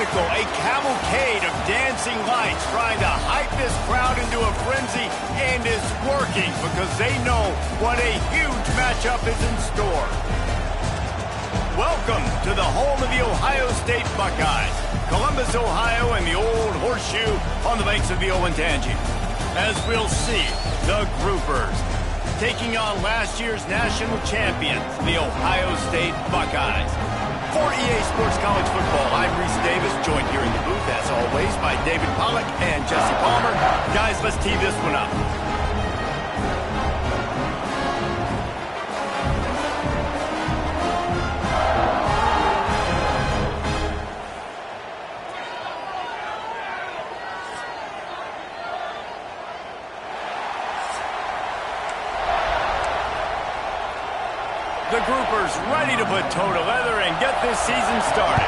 spectacle, a cavalcade of dancing lights trying to hype this crowd into a frenzy, and it's working because they know what a huge matchup is in store. Welcome to the home of the Ohio State Buckeyes, Columbus, Ohio, and the old horseshoe on the banks of the Olentangy. As we'll see, the Groupers taking on last year's national champions, the Ohio State Buckeyes. For EA Sports College Football, I'm Reese Davis, joined here in the booth, as always, by David Pollack and Jesse Palmer. Guys, let's tee this one up. The Groupers ready to put toe to leather and get this season started.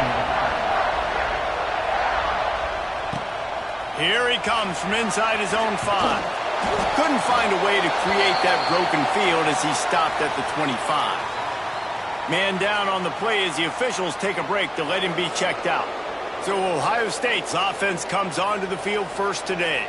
Here he comes from inside his own 5. Couldn't find a way to create that broken field as he stopped at the 25. Man down on the play as the officials take a break to let him be checked out. So Ohio State's offense comes onto the field first today.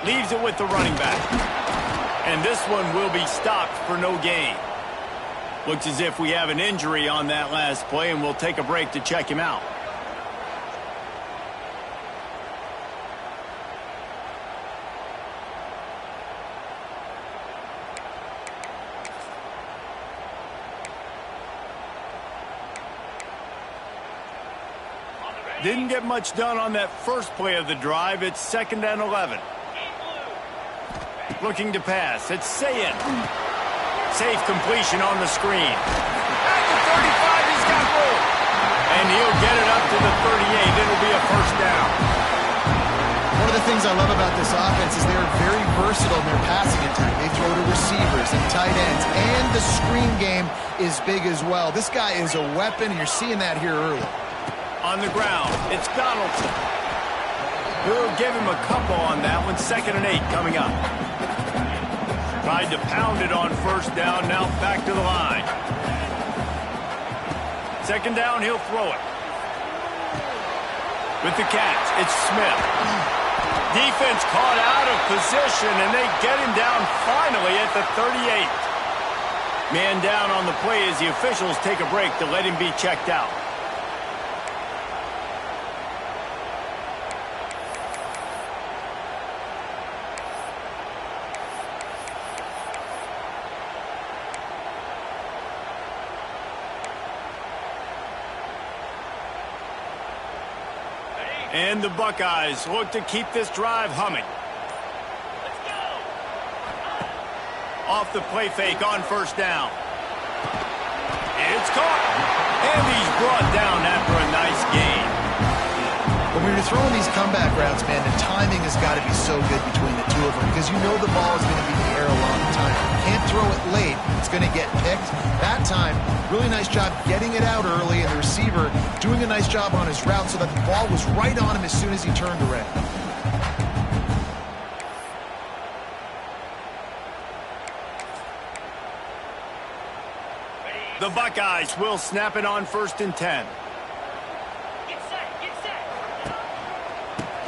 Leaves it with the running back. And this one will be stopped for no gain. Looks as if we have an injury on that last play, and we'll take a break to check him out. Didn't get much done on that first play of the drive. It's 2nd and 11. Looking to pass. It's Sayin. Safe completion on the screen. At the 35, he's got room. And he'll get it up to the 38. It'll be a first down. One of the things I love about this offense is they're very versatile in their passing attack. They throw to receivers and tight ends, and the screen game is big as well. This guy is a weapon, and you're seeing that here early. On the ground, it's Donaldson. We'll give him a couple on that one. 2nd and 8 coming up. Tried to pound it on first down, now back to the line. 2nd down, he'll throw it. With the catch, it's Smith. Defense caught out of position, and they get him down finally at the 38. Man down on the play as the officials take a break to let him be checked out. And the Buckeyes look to keep this drive humming. Let's go. Off the play fake on first down. It's caught. And he's brought down after a nice gain. When you're throwing these comeback routes, man, the timing has got to be so good between the two of them because you know the ball is going to be in the air a long time. You can't throw it late. It's going to get picked. That time, really nice job getting it out early, and the receiver doing a nice job on his route so that the ball was right on him as soon as he turned around. The Buckeyes will snap it on 1st and 10.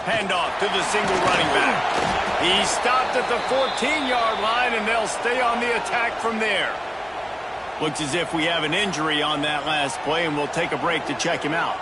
Handoff to the single running back. He stopped at the 14-yard line, and they'll stay on the attack from there. Looks as if we have an injury on that last play, and we'll take a break to check him out.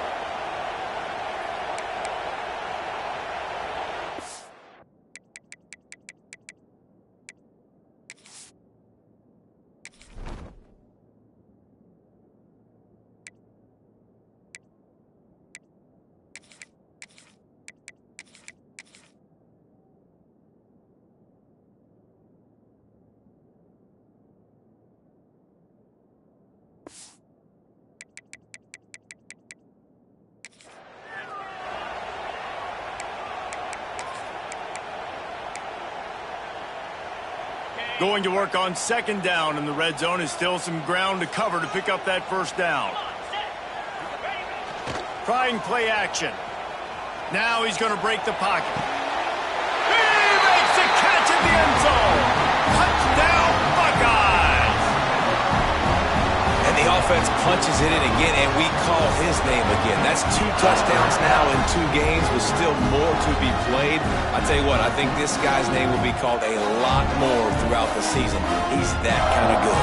Going to work on second down in the red zone. Is still some ground to cover to pick up that first down. Trying play action. Now he's going to break the pocket. He makes the catch in the end zone. Touchdown, Buckeyes. And the offense punches it in again, and we call his name again. That's 2 touchdowns now in 2 games with still more to be played. I tell you what, I think this guy's name will be called a lot more throughout the season. He's that kind of good.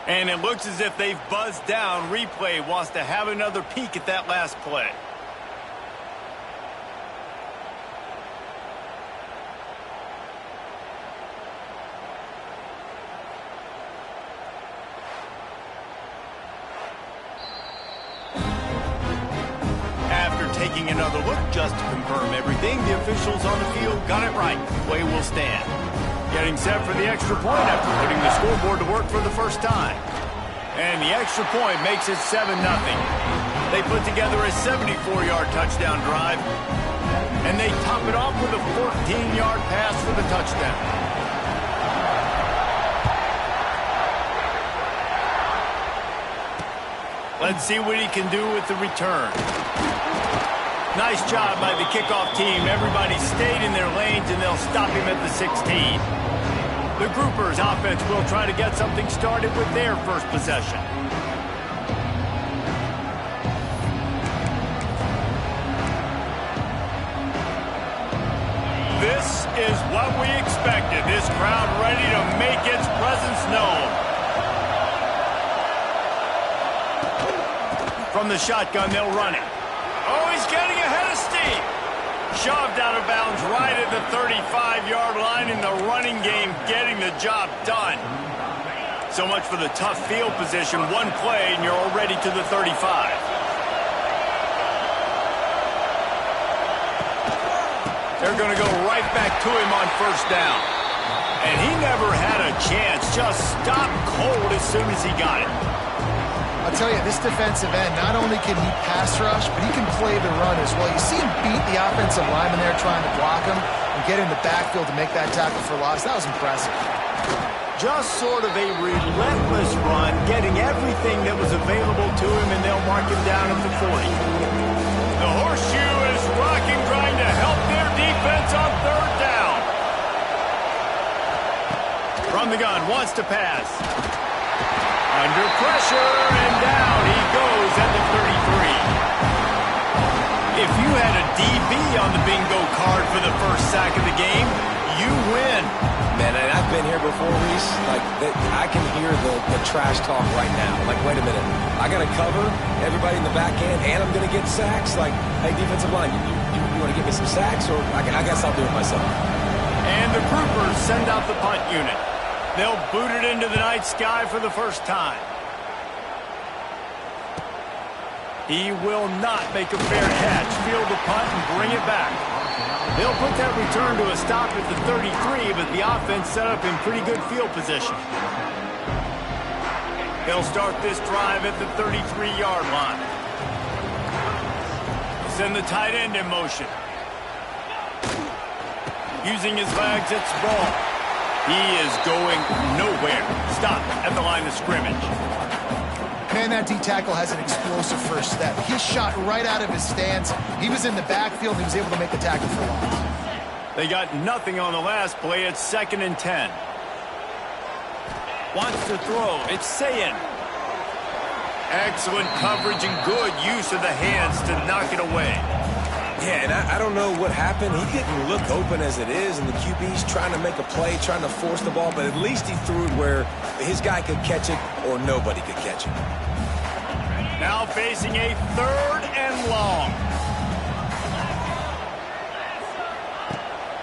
And it looks as if they've buzzed down. Replay wants to have another peek at that last play. After taking another look just to confirm everything, the officials on the field got it right. Play will stand. Getting set for the extra point after putting the scoreboard to work for the first time. And the extra point makes it 7-0. They put together a 74-yard touchdown drive. And they top it off with a 14-yard pass for the touchdown. Let's see what he can do with the return. Nice job by the kickoff team. Everybody stayed in their lanes, and they'll stop him at the 16. The Groupers offense will try to get something started with their first possession. This is what we expected. This crowd ready to make its presence known. From the shotgun, they'll run it. Oh, he's getting ahead of steam. Shoved out of bounds right at the 35-yard line in the running game, getting the job done. So much for the tough field position. One play, and you're already to the 35. They're going to go right back to him on first down. And he never had a chance. Just stopped cold as soon as he got it. I'll tell you, this defensive end, not only can he pass rush, but he can play the run as well. You see him beat the offensive lineman there trying to block him and get in the backfield to make that tackle for loss. That was impressive. Just sort of a relentless run, getting everything that was available to him, and they'll mark him down at the 40. The horseshoe is rocking, trying to help their defense on third down. From the gun, wants to pass. Under pressure, and down he goes at the 33. If you had a DB on the bingo card for the first sack of the game, you win. Man, and I've been here before, Reese. Like, I can hear the trash talk right now. Like, wait a minute. I got to cover everybody in the back end, and I'm going to get sacks? Like, hey, defensive line, you want to give me some sacks? Or I guess I'll do it myself. And the Groupers send out the punt unit. They'll boot it into the night sky for the first time. He will not make a fair catch. Field the punt and bring it back. They'll put that return to a stop at the 33, but the offense set up in pretty good field position. They'll start this drive at the 33-yard line. Send the tight end in motion. Using his legs, it's ball. He is going nowhere. Stop at the line of scrimmage. Man, that D-tackle has an explosive first step. He shot right out of his stance. He was in the backfield. He was able to make the tackle for loss. They got nothing on the last play. It's 2nd and 10. Wants to throw. It's Sayin. Excellent coverage and good use of the hands to knock it away. Yeah, and I don't know what happened. He didn't look open as it is, and the QB's trying to make a play, trying to force the ball, but at least he threw it where his guy could catch it or nobody could catch it. Now facing a 3rd and long.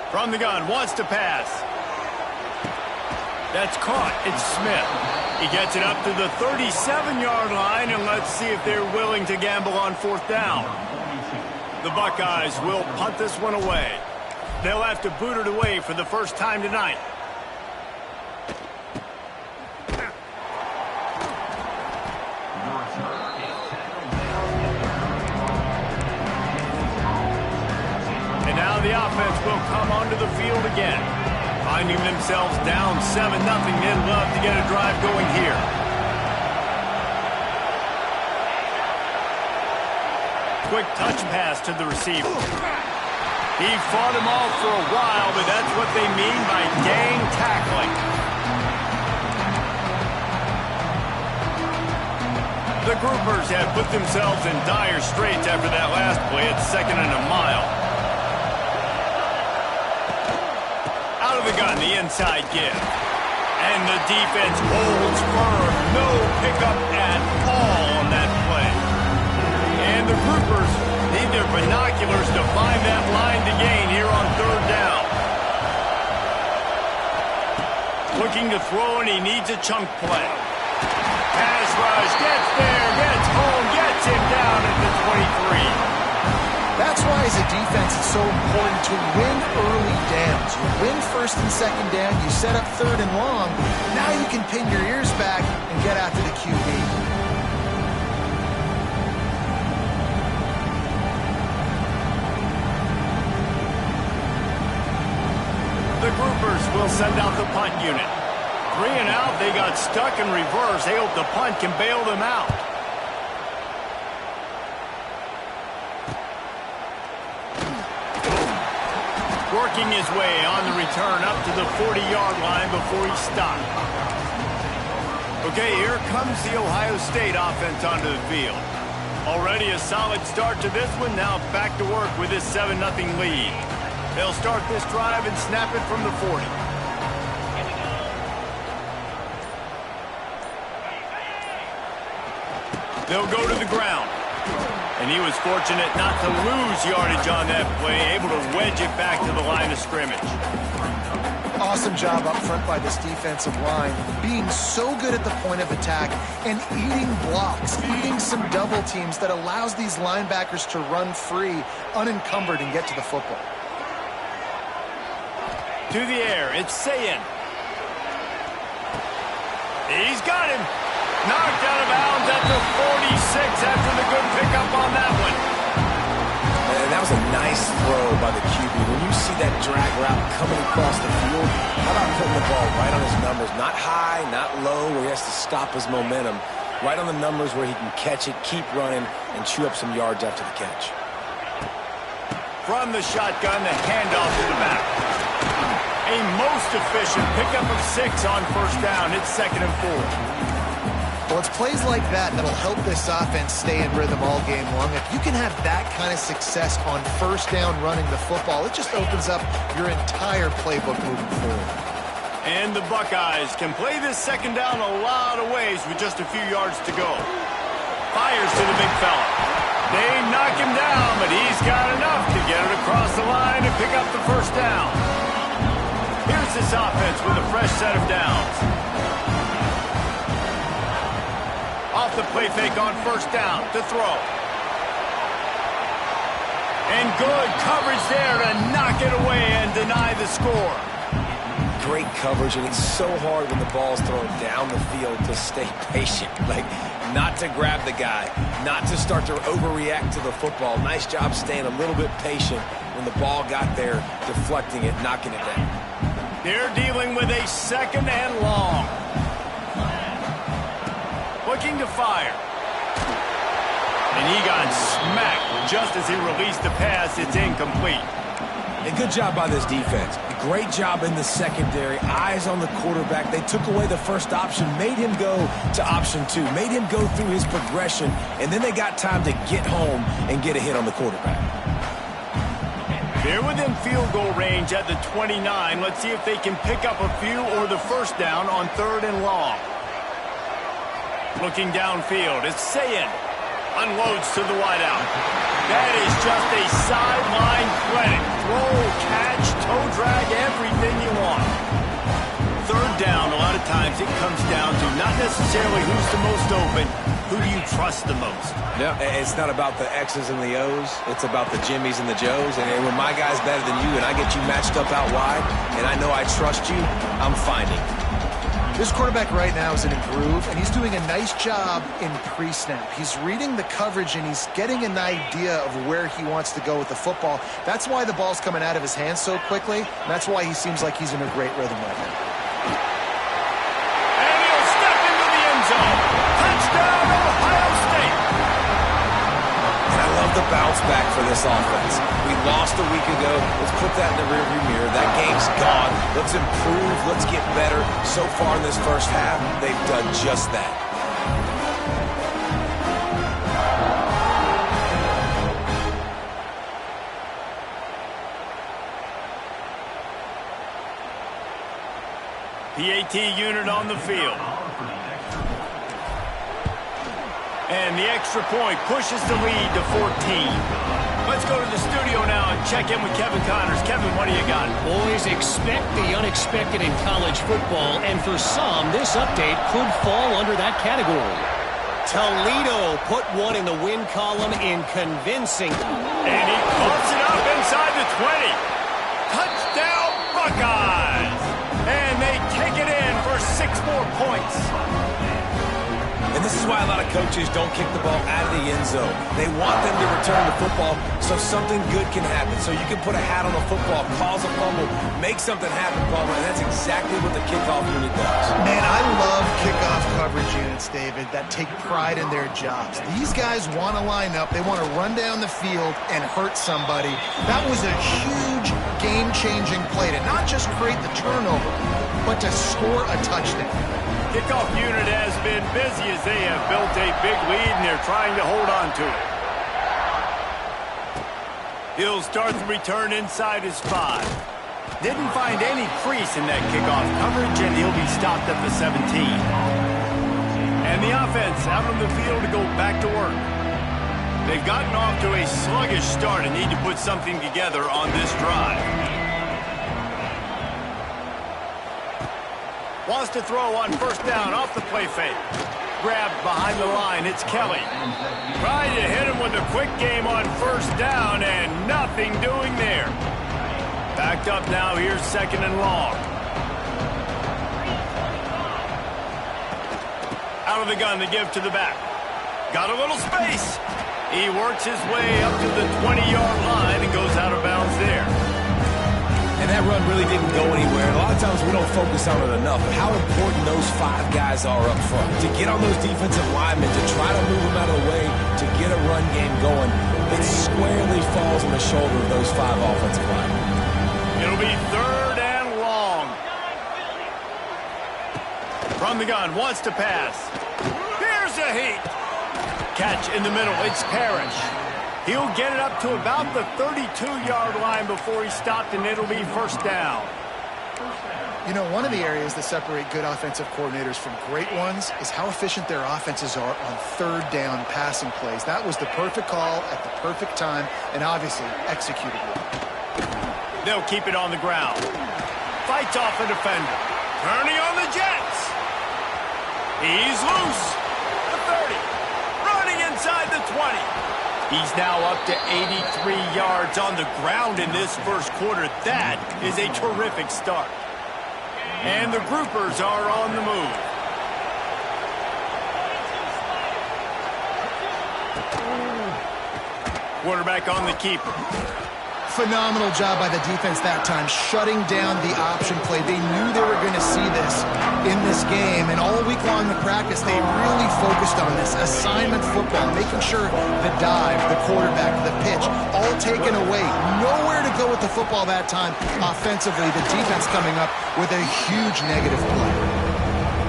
From the gun, wants to pass. That's caught. It's Smith. He gets it up to the 37-yard line, and let's see if they're willing to gamble on 4th down. The Buckeyes will punt this one away. They'll have to boot it away for the first time tonight. And now the offense will come onto the field again. Finding themselves down 7-0, they'd love to get a drive going here. Quick touch pass to the receiver. He fought him off for a while, but that's what they mean by gang tackling. The Groupers have put themselves in dire straits after that last play at 2nd and a mile. Out of the gun, the inside give. And the defense holds firm. No pickup at all on that play. And the Groupers need their binoculars to find that line to gain here on 3rd down. Looking to throw, and he needs a chunk play. Pass rush, gets there, gets home, gets him down at the 23. That's why as a defense it's so important to win early downs. You win 1st and 2nd down, you set up 3rd and long. Now you can pin your ears back and get after the QB. The Groupers will send out the punt unit. 3 and out, they got stuck in reverse. They hope the punt can bail them out. Working his way on the return up to the 40-yard line before he stopped. Okay, here comes the Ohio State offense onto the field. Already a solid start to this one. Now back to work with this 7-0 lead. They'll start this drive and snap it from the 40. They'll go to the ground. And he was fortunate not to lose yardage on that play, able to wedge it back to the line of scrimmage. Awesome job up front by this defensive line, being so good at the point of attack and eating blocks, eating some double teams that allows these linebackers to run free, unencumbered, and get to the football. To the air, it's Sayin. He's got him. Knocked out of bounds at the 46 after the good pickup on that one. Man, that was a nice throw by the QB. When you see that drag route coming across the field, how about putting the ball right on his numbers? Not high, not low, where he has to stop his momentum. Right on the numbers where he can catch it, keep running, and chew up some yards after the catch. From the shotgun, the handoff to the back. A most efficient pickup of 6 on 1st down. It's 2nd and 4. Well, it's plays like that that'll help this offense stay in rhythm all game long. If you can have that kind of success on 1st down running the football, it just opens up your entire playbook moving forward. And the Buckeyes can play this 2nd down a lot of ways with just a few yards to go. Fires to the big fella. They knock him down, but he's got enough to get it across the line and pick up the 1st down. Here's this offense with a fresh set of downs. Off the play fake on 1st down to throw. And good coverage there to knock it away and deny the score. Great coverage, and it's so hard when the ball's thrown down the field to stay patient. Like, not to grab the guy, not to start to overreact to the football. Nice job staying a little bit patient when the ball got there, deflecting it, knocking it down. They're dealing with a 2nd and long. Looking to fire. And he got smacked just as he released the pass. It's incomplete. A good job by this defense. Great job in the secondary. Eyes on the quarterback. They took away the first option, made him go to option 2, made him go through his progression, and then they got time to get home and get a hit on the quarterback. They're within field goal range at the 29. Let's see if they can pick up a few or the 1st down on 3rd and long. Looking downfield, it's Sayin. Unloads to the wideout. That is just a sideline clinic. Throw, catch, toe drag, everything you want. 3rd down, a lot of times it comes down to not necessarily who's the most open, who do you trust the most? Yeah, it's not about the X's and the O's. It's about the Jimmys and the Joes. And when my guy's better than you and I get you matched up out wide and I know I trust you, I'm finding. This quarterback right now is in a groove, and he's doing a nice job in pre-snap. He's reading the coverage, and he's getting an idea of where he wants to go with the football. That's why the ball's coming out of his hands so quickly. And that's why he seems like he's in a great rhythm right now. And he'll step into the end zone. Touchdown, Ohio State. And I love the bounce back for this offense. We lost a week ago. Let's put that in the rearview mirror. That game's gone. Let's improve. Let's get better. So far in this first half, they've done just that. PAT unit on the field. And the extra point pushes the lead to 14. Let's go to the studio now and check in with Kevin Connors. Kevin, what do you got? Boys, expect the unexpected in college football, and for some, this update could fall under that category. Toledo put one in the win column in convincing. And he pumps it up inside the 20. Touchdown, Buckeyes! And they take it in for 6 more points. And this is why a lot of coaches don't kick the ball out of the end zone. They want them to return the football so something good can happen. So you can put a hat on a football, cause a fumble, make something happen, Palmer, and that's exactly what the kickoff unit does. Man, I love kickoff coverage units, David, that take pride in their jobs. These guys want to line up. They want to run down the field and hurt somebody. That was a huge game-changing play to not just create the turnover, but to score a touchdown. Kickoff unit has been busy as they have built a big lead, and they're trying to hold on to it. He'll start the return inside his 5. Didn't find any crease in that kickoff coverage, and he'll be stopped at the 17. And the offense out on the field to go back to work. They've gotten off to a sluggish start and need to put something together on this drive. Wants to throw on first down off the play fake. Grabbed behind the line, it's Kelly. Trying to hit him with a quick game on first down, and nothing doing there. Backed up now, here's 2nd and long. Out of the gun to give to the back. Got a little space. He works his way up to the 20-yard line and goes out of bounds there. And that run really didn't go anywhere. A lot of times we don't focus on it enough, but how important those 5 guys are up front. To get on those defensive linemen, to try to move them out of the way, to get a run game going, it squarely falls on the shoulder of those 5 offensive linemen. It'll be 3rd and long. From the gun, wants to pass. Here's a heat. Catch in the middle, it's Parrish. He'll get it up to about the 32-yard line before he's stopped, and it'll be first down. You know, one of the areas that separate good offensive coordinators from great ones is how efficient their offenses are on 3rd down passing plays. That was the perfect call at the perfect time, and obviously executed well. They'll keep it on the ground. Fights off a defender. Turning on the Jets. He's loose. The 30. Running inside the 20. He's now up to 83 yards on the ground in this first quarter. That is a terrific start. And the groupers are on the move. Quarterback on the keeper. Phenomenal job by the defense that time, shutting down the option play. They knew they were going to see this in this game, and all week long in practice, they really focused on this assignment football, making sure the dive, the quarterback, the pitch, all taken away. Nowhere to go with the football that time offensively. The defense coming up with a huge negative play.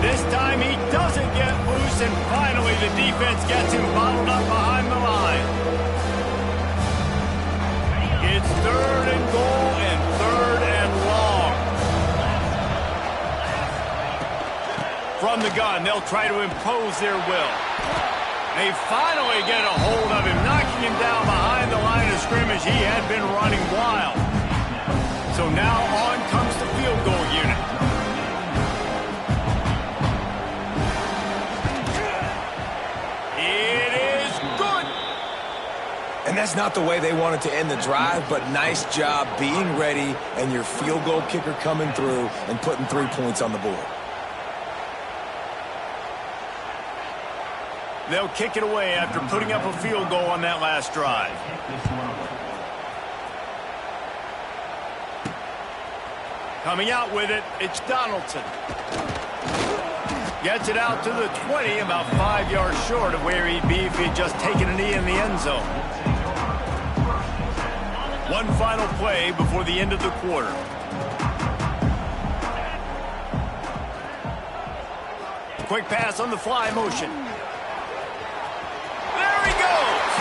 This time he doesn't get loose, and finally the defense gets him bottled up behind the line. It's 3rd and goal and 3rd and long. From the gun, they'll try to impose their will. They finally get a hold of him, knocking him down behind the line of scrimmage. He had been running wild. So now on comes the field goal unit. that's not the way they wanted to end the drive, but nice job being ready and your field goal kicker coming through and putting 3 points on the board. They'll kick it away after putting up a field goal on that last drive. Coming out with it, it's Donaldson. Gets it out to the 20, about 5 yards short of where he'd be if he had just taken a knee in the end zone. One final play before the end of the quarter. Quick pass on the fly motion. There he goes!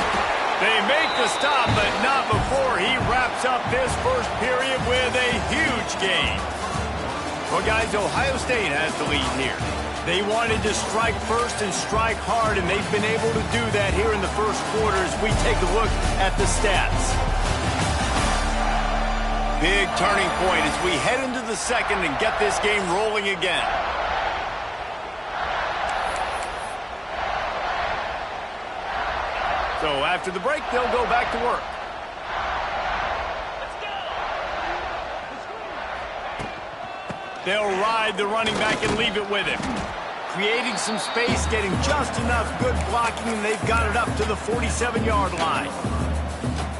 They make the stop, but not before he wraps up this first period with a huge gain. Well, guys, Ohio State has the lead here. They wanted to strike first and strike hard, and they've been able to do that here in the first quarter as we take a look at the stats. Big turning point as we head into the second and get this game rolling again. So after the break, they'll go back to work. They'll ride the running back and leave it with him. Creating some space, getting just enough good blocking, and they've got it up to the 47-yard line.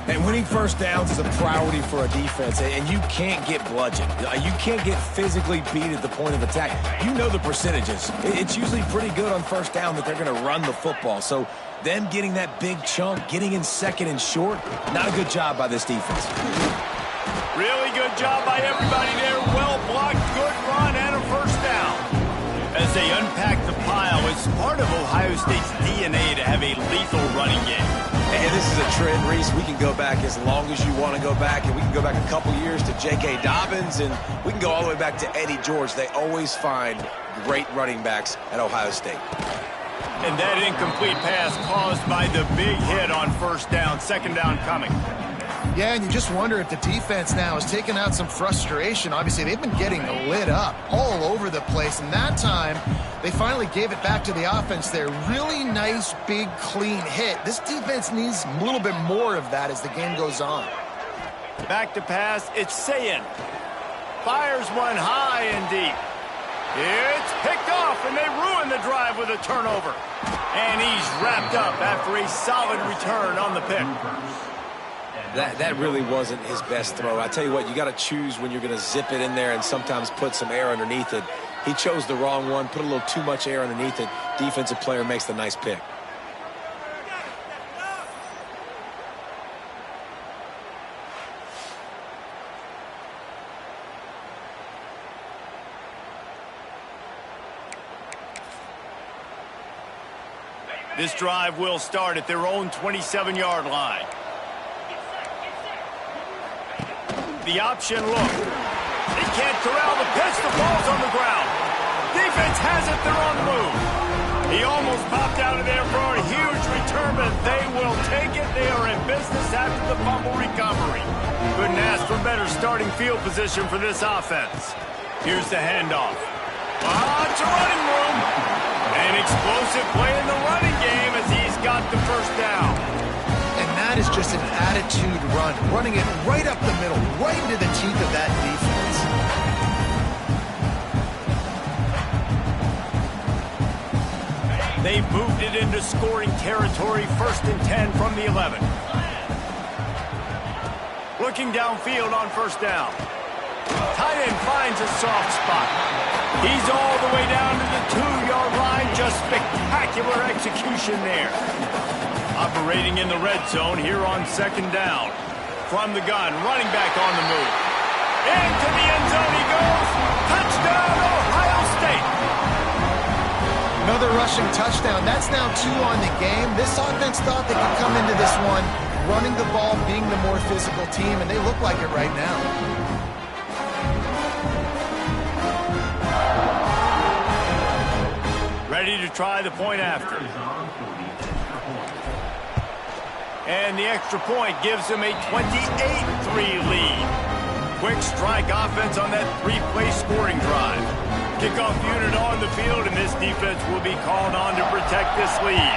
And winning first downs is a priority for a defense, and you can't get bludgeoned. You can't get physically beat at the point of attack. You know the percentages. It's usually pretty good on first down that they're going to run the football. So them getting that big chunk, getting in second and short, not a good job by this defense. Really good job by everybody there. Well blocked, good run, and a first down. As they unpack the pile, it's part of Ohio State's DNA to have a lethal running game. And this is a trend, Reese. We can go back as long as you want to go back, and we can go back a couple years to J.K. Dobbins, and we can go all the way back to Eddie George. They always find great running backs at Ohio State. And that incomplete pass caused by the big hit on first down, second down coming. Yeah, and you just wonder if the defense now has taken out some frustration. Obviously, they've been getting lit up all over the place, and that time they finally gave it back to the offense there. Really nice, big, clean hit. This defense needs a little bit more of that as the game goes on. Back to pass, it's Sayin. Fires one high and deep. It's picked off, and they ruin the drive with a turnover. And he's wrapped up after a solid return on the pick. That really wasn't his best throw. I tell you what, you got to choose when you're going to zip it in there and sometimes put some air underneath it. He chose the wrong one, put a little too much air underneath it. Defensive player makes the nice pick. This drive will start at their own 27-yard line. The option look. They can't corral the pitch. The ball's on the ground. Defense has it. They're on the move. He almost popped out of there for a huge return, but they will take it. They are in business after the fumble recovery. Couldn't ask for better starting field position for this offense. Here's the handoff. Lots of running room. An explosive play in the running game as he's got the first down. And that is just an attitude run, running it right up the middle, right into the teeth of that defense. They've moved it into scoring territory, 1st and 10 from the 11. Looking downfield on first down. Tight end finds a soft spot. He's all the way down to the 2-yard line. Just spectacular execution there. Operating in the red zone here on second down. From the gun, running back on the move. Into the end zone he goes. Touchdown, Ohio State. Another rushing touchdown. That's now 2 on the game. This offense thought they could come into this one running the ball, being the more physical team, and they look like it right now. Ready to try the point after. And the extra point gives them a 28-3 lead. Quick strike offense on that 3-play scoring drive. Kickoff unit on the field, and this defense will be called on to protect this lead.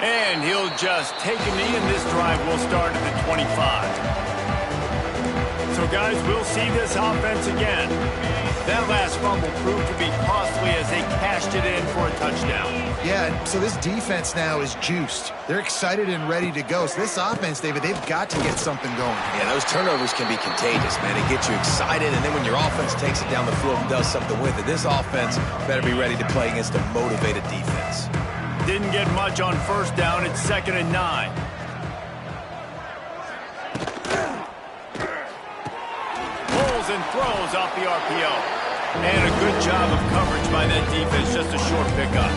And he'll just take a knee, and this drive will start at the 25. So, guys, we'll see this offense again. That last fumble proved to be costly as they cashed it in for a touchdown. Yeah, so this defense now is juiced. They're excited and ready to go. So this offense, David, they've got to get something going. Yeah, those turnovers can be contagious, man. They get you excited, and then when your offense takes it down the field and does something with it, this offense better be ready to play against a motivated defense. Didn't get much on first down. It's 2nd and 9. Pulls and throws off the RPO. And a good job of coverage by that defense. Just a short pickup.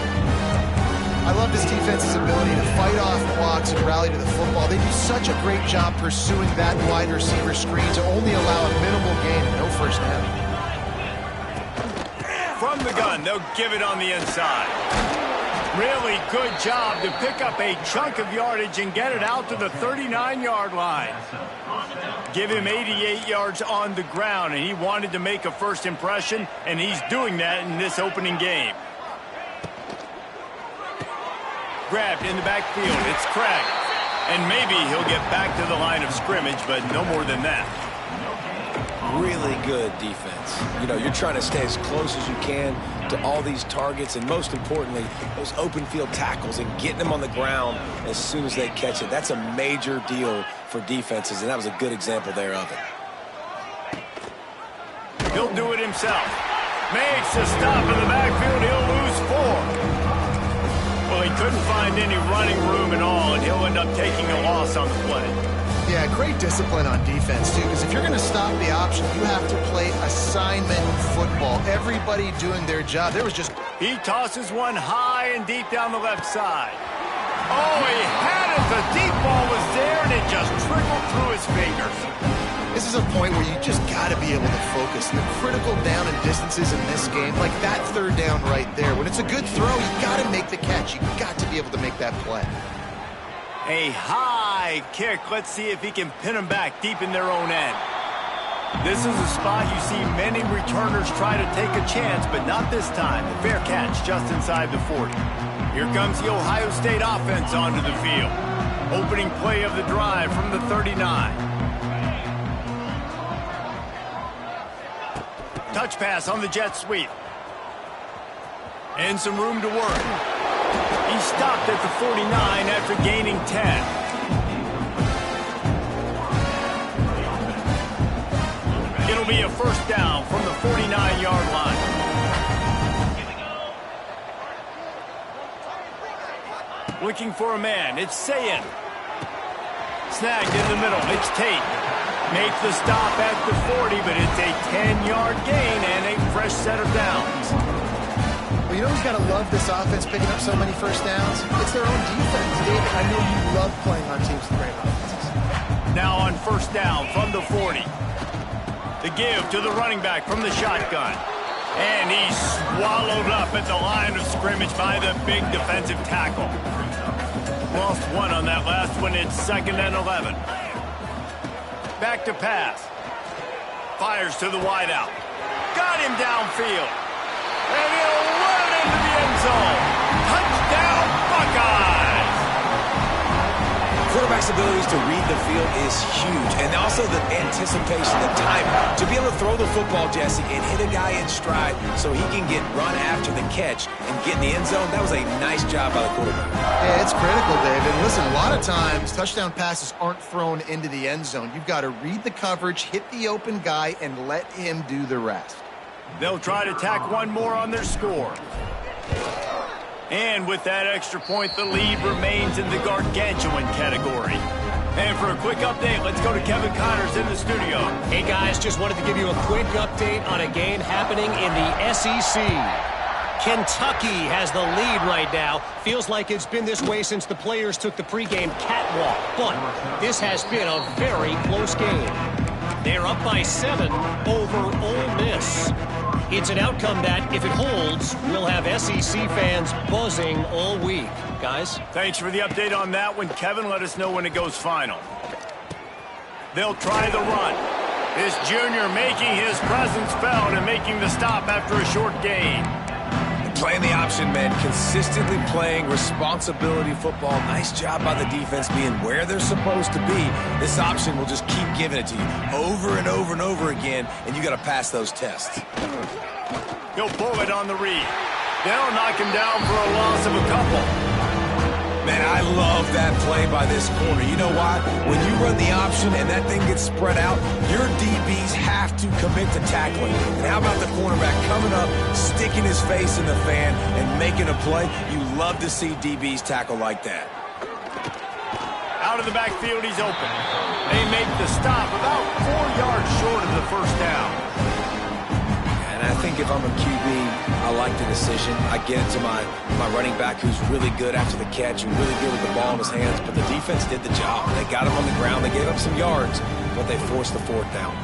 I love this defense's ability to fight off blocks and rally to the football. They do such a great job pursuing that wide receiver screen to only allow a minimal gain and no first down. From the gun, they'll give it on the inside. Really good job to pick up a chunk of yardage and get it out to the 39-yard line. Give him 88 yards on the ground, and he wanted to make a first impression, and he's doing that in this opening game. Grabbed in the backfield. It's Craig. And maybe he'll get back to the line of scrimmage, but no more than that. Really good defense. You know, you're trying to stay as close as you can to all these targets, and most importantly, those open field tackles and getting them on the ground as soon as they catch it. That's a major deal for defenses, and that was a good example there of it. He'll do it himself. Makes a stop in the backfield. He'll lose 4. Well, he couldn't find any running room at all, and he'll end up taking a loss on the play. Yeah, great discipline on defense, too, because if you're going to stop the option, you have to play assignment football. Everybody doing their job. There was just... He tosses one high and deep down the left side. Oh, he had it. The deep ball was there, and it just trickled through his fingers. This is a point where you just got to be able to focus. The critical down and distances in this game, like that third down right there. When it's a good throw, you got to make the catch. You got to be able to make that play. A high kick. Let's see if he can pin them back deep in their own end. This is a spot you see many returners try to take a chance, but not this time. The fair catch just inside the 40. Here comes the Ohio State offense onto the field. Opening play of the drive from the 39. Touch pass on the jet sweep. And some room to work. He stopped at the 49 after gaining 10. It'll be a first down from the 49-yard line. Looking for a man. It's Sayin. Snagged in the middle. It's Tate. Makes the stop at the 40, but it's a 10-yard gain and a fresh set of downs. Well, you know who's got to love this offense picking up so many first downs? It's their own defense. David, I know you love playing on teams with great offenses. Now on first down from the 40. The give to the running back from the shotgun. And he's swallowed up at the line of scrimmage by the big defensive tackle. Lost one on that last one. It's 2nd and 11. Back to pass. Fires to the wideout. Got him downfield. And he'll run into the end zone. Touchdown, Buckeyes! Quarterback's abilities to read the field is huge, and also the anticipation, the time to be able to throw the football, Jesse, and hit a guy in stride so he can get run after the catch and get in the end zone. That was a nice job by the quarterback. Yeah, it's critical, David. Listen, a lot of times touchdown passes aren't thrown into the end zone. You've got to read the coverage, hit the open guy, and let him do the rest. They'll try to tack one more on their score. And with that extra point, the lead remains in the gargantuan category. And for a quick update, let's go to Kevin Connors in the studio. Hey, guys, just wanted to give you a quick update on a game happening in the SEC. Kentucky has the lead right now. Feels like it's been this way since the players took the pregame catwalk. But this has been a very close game. They're up by 7 over Ole Miss. It's an outcome that, if it holds, we'll have SEC fans buzzing all week. Guys? Thanks for the update on that one, Kevin. Let us know when it goes final. They'll try the run. This junior making his presence felt and making the stop after a short gain. Playing the option, man. Consistently playing responsibility football. Nice job by the defense being where they're supposed to be. This option will just keep giving it to you over and over and over again, and you got to pass those tests. He'll pull it on the read. They'll knock him down for a loss of a couple. Man, I love that play by this corner. You know why? When you run the option and that thing gets spread out, your DBs have to commit to tackling. And how about the cornerback coming up, sticking his face in the fan, and making a play? You love to see DBs tackle like that. Out of the backfield, he's open. They make the stop about 4 yards short of the first down. And I think if I'm a QB, I like the decision. I get it to my running back who's really good after the catch and really good with the ball in his hands, but the defense did the job. They got him on the ground. They gave up some yards, but they forced the fourth down.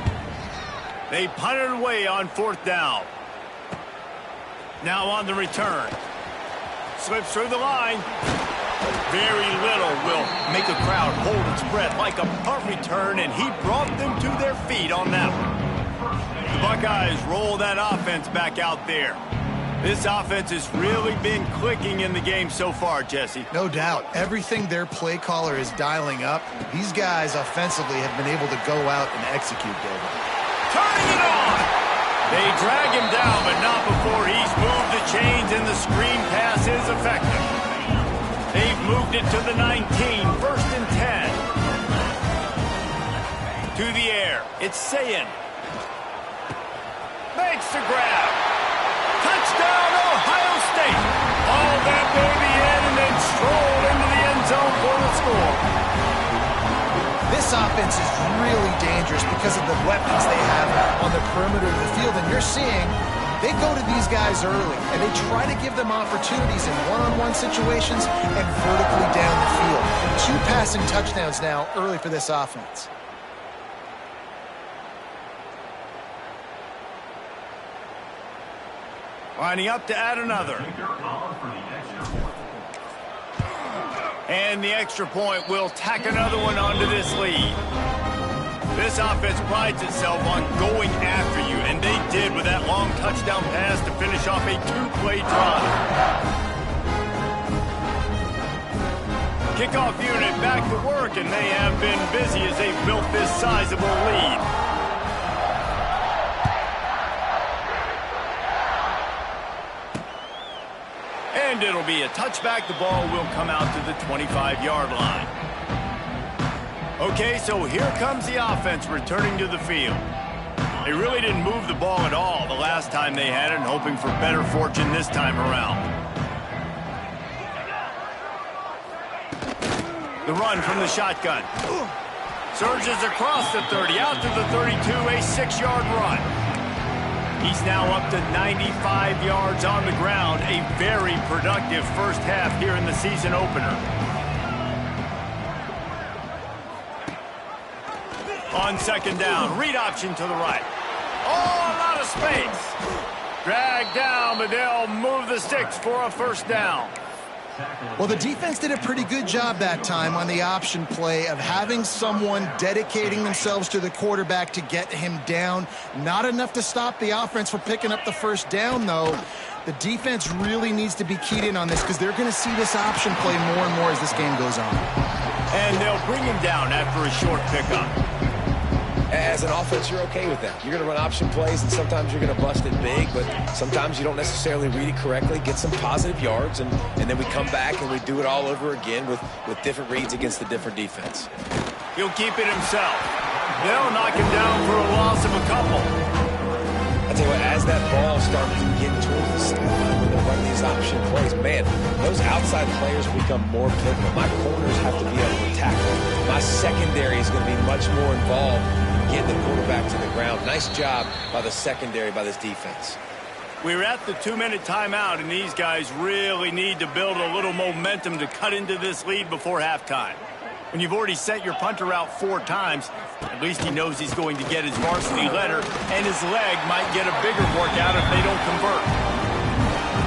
They punted away on fourth down. Now on the return. Slips through the line. Very little will make a crowd hold its breath like a punt return, and he brought them to their feet on that one. The Buckeyes roll that offense back out there. This offense has really been clicking in the game so far, Jesse. No doubt. Everything their play caller is dialing up, these guys offensively have been able to go out and execute, David. Turning it on! They drag him down, but not before he's moved the chains, and the screen pass is effective. They've moved it to the 19, first and 10. To the air, it's Sayin. Makes the grab. Touchdown, Ohio State. Haul that baby in and then stroll into the end zone for the score. This offense is really dangerous because of the weapons they have on the perimeter of the field. And you're seeing they go to these guys early, and they try to give them opportunities in one-on-one situations and vertically down the field. 2 passing touchdowns now early for this offense. Lining up to add another. And the extra point will tack another one onto this lead. This offense prides itself on going after you, and they did with that long touchdown pass to finish off a 2-play drive. Kickoff unit back to work, and they have been busy as they've built this sizable lead. And it'll be a touchback. The ball will come out to the 25-yard line. Okay, so here comes the offense returning to the field. They really didn't move the ball at all the last time they had it, and hoping for better fortune this time around. The run from the shotgun. Surges across the 30, out to the 32, a 6-yard run. He's now up to 95 yards on the ground. A very productive first half here in the season opener. On second down, read option to the right. Oh, a lot of space. Dragged down, but they'll move the sticks for a first down. Well, the defense did a pretty good job that time on the option play of having someone dedicating themselves to the quarterback to get him down. Not enough to stop the offense from picking up the first down, though. The defense really needs to be keyed in on this because they're going to see this option play more and more as this game goes on. And they'll bring him down after a short pickup. As an offense, you're okay with that. You're going to run option plays, and sometimes you're going to bust it big, but sometimes you don't necessarily read it correctly, get some positive yards, and then we come back and we do it all over again with different reads against the different defense. He'll keep it himself. They'll knock him down for a loss of a couple. I tell you what, as that ball starts to get towards the sideline when they're running these option plays, man, those outside players become more pivotal. My corners have to be able to tackle. My secondary is going to be much more involved getting the quarterback to the ground. Nice job by the secondary, by this defense. We're at the 2-minute timeout, and these guys really need to build a little momentum to cut into this lead before halftime. When you've already sent your punter out 4 times, at least he knows he's going to get his varsity letter, and his leg might get a bigger workout if they don't convert.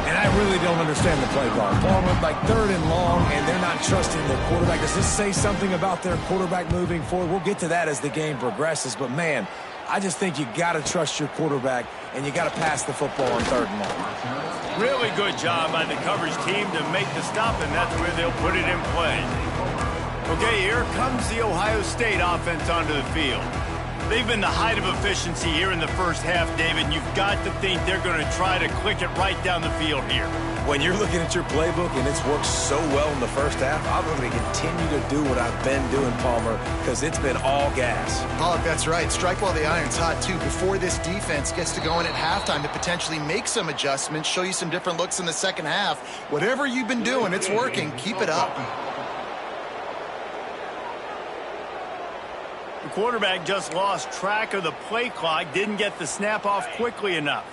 And I really don't understand the play call. Ball went like 3rd and long, and they're not trusting their quarterback. Does this say something about their quarterback moving forward? We'll get to that as the game progresses, but man, I just think you got to trust your quarterback, and you got to pass the football on 3rd and long. Really good job by the coverage team to make the stop, and that's where they'll put it in play. Okay, here comes the Ohio State offense onto the field. They've been the height of efficiency here in the first half, David, and you've got to think they're going to try to click it right down the field here. When you're looking at your playbook and it's worked so well in the first half, I'm going to continue to do what I've been doing, Palmer, because it's been all gas. Pollock, that's right. Strike while the iron's hot, too, before this defense gets to go in at halftime to potentially make some adjustments, show you some different looks in the second half. Whatever you've been doing, it's working. Keep it up. The quarterback just lost track of the play clock, didn't get the snap off quickly enough.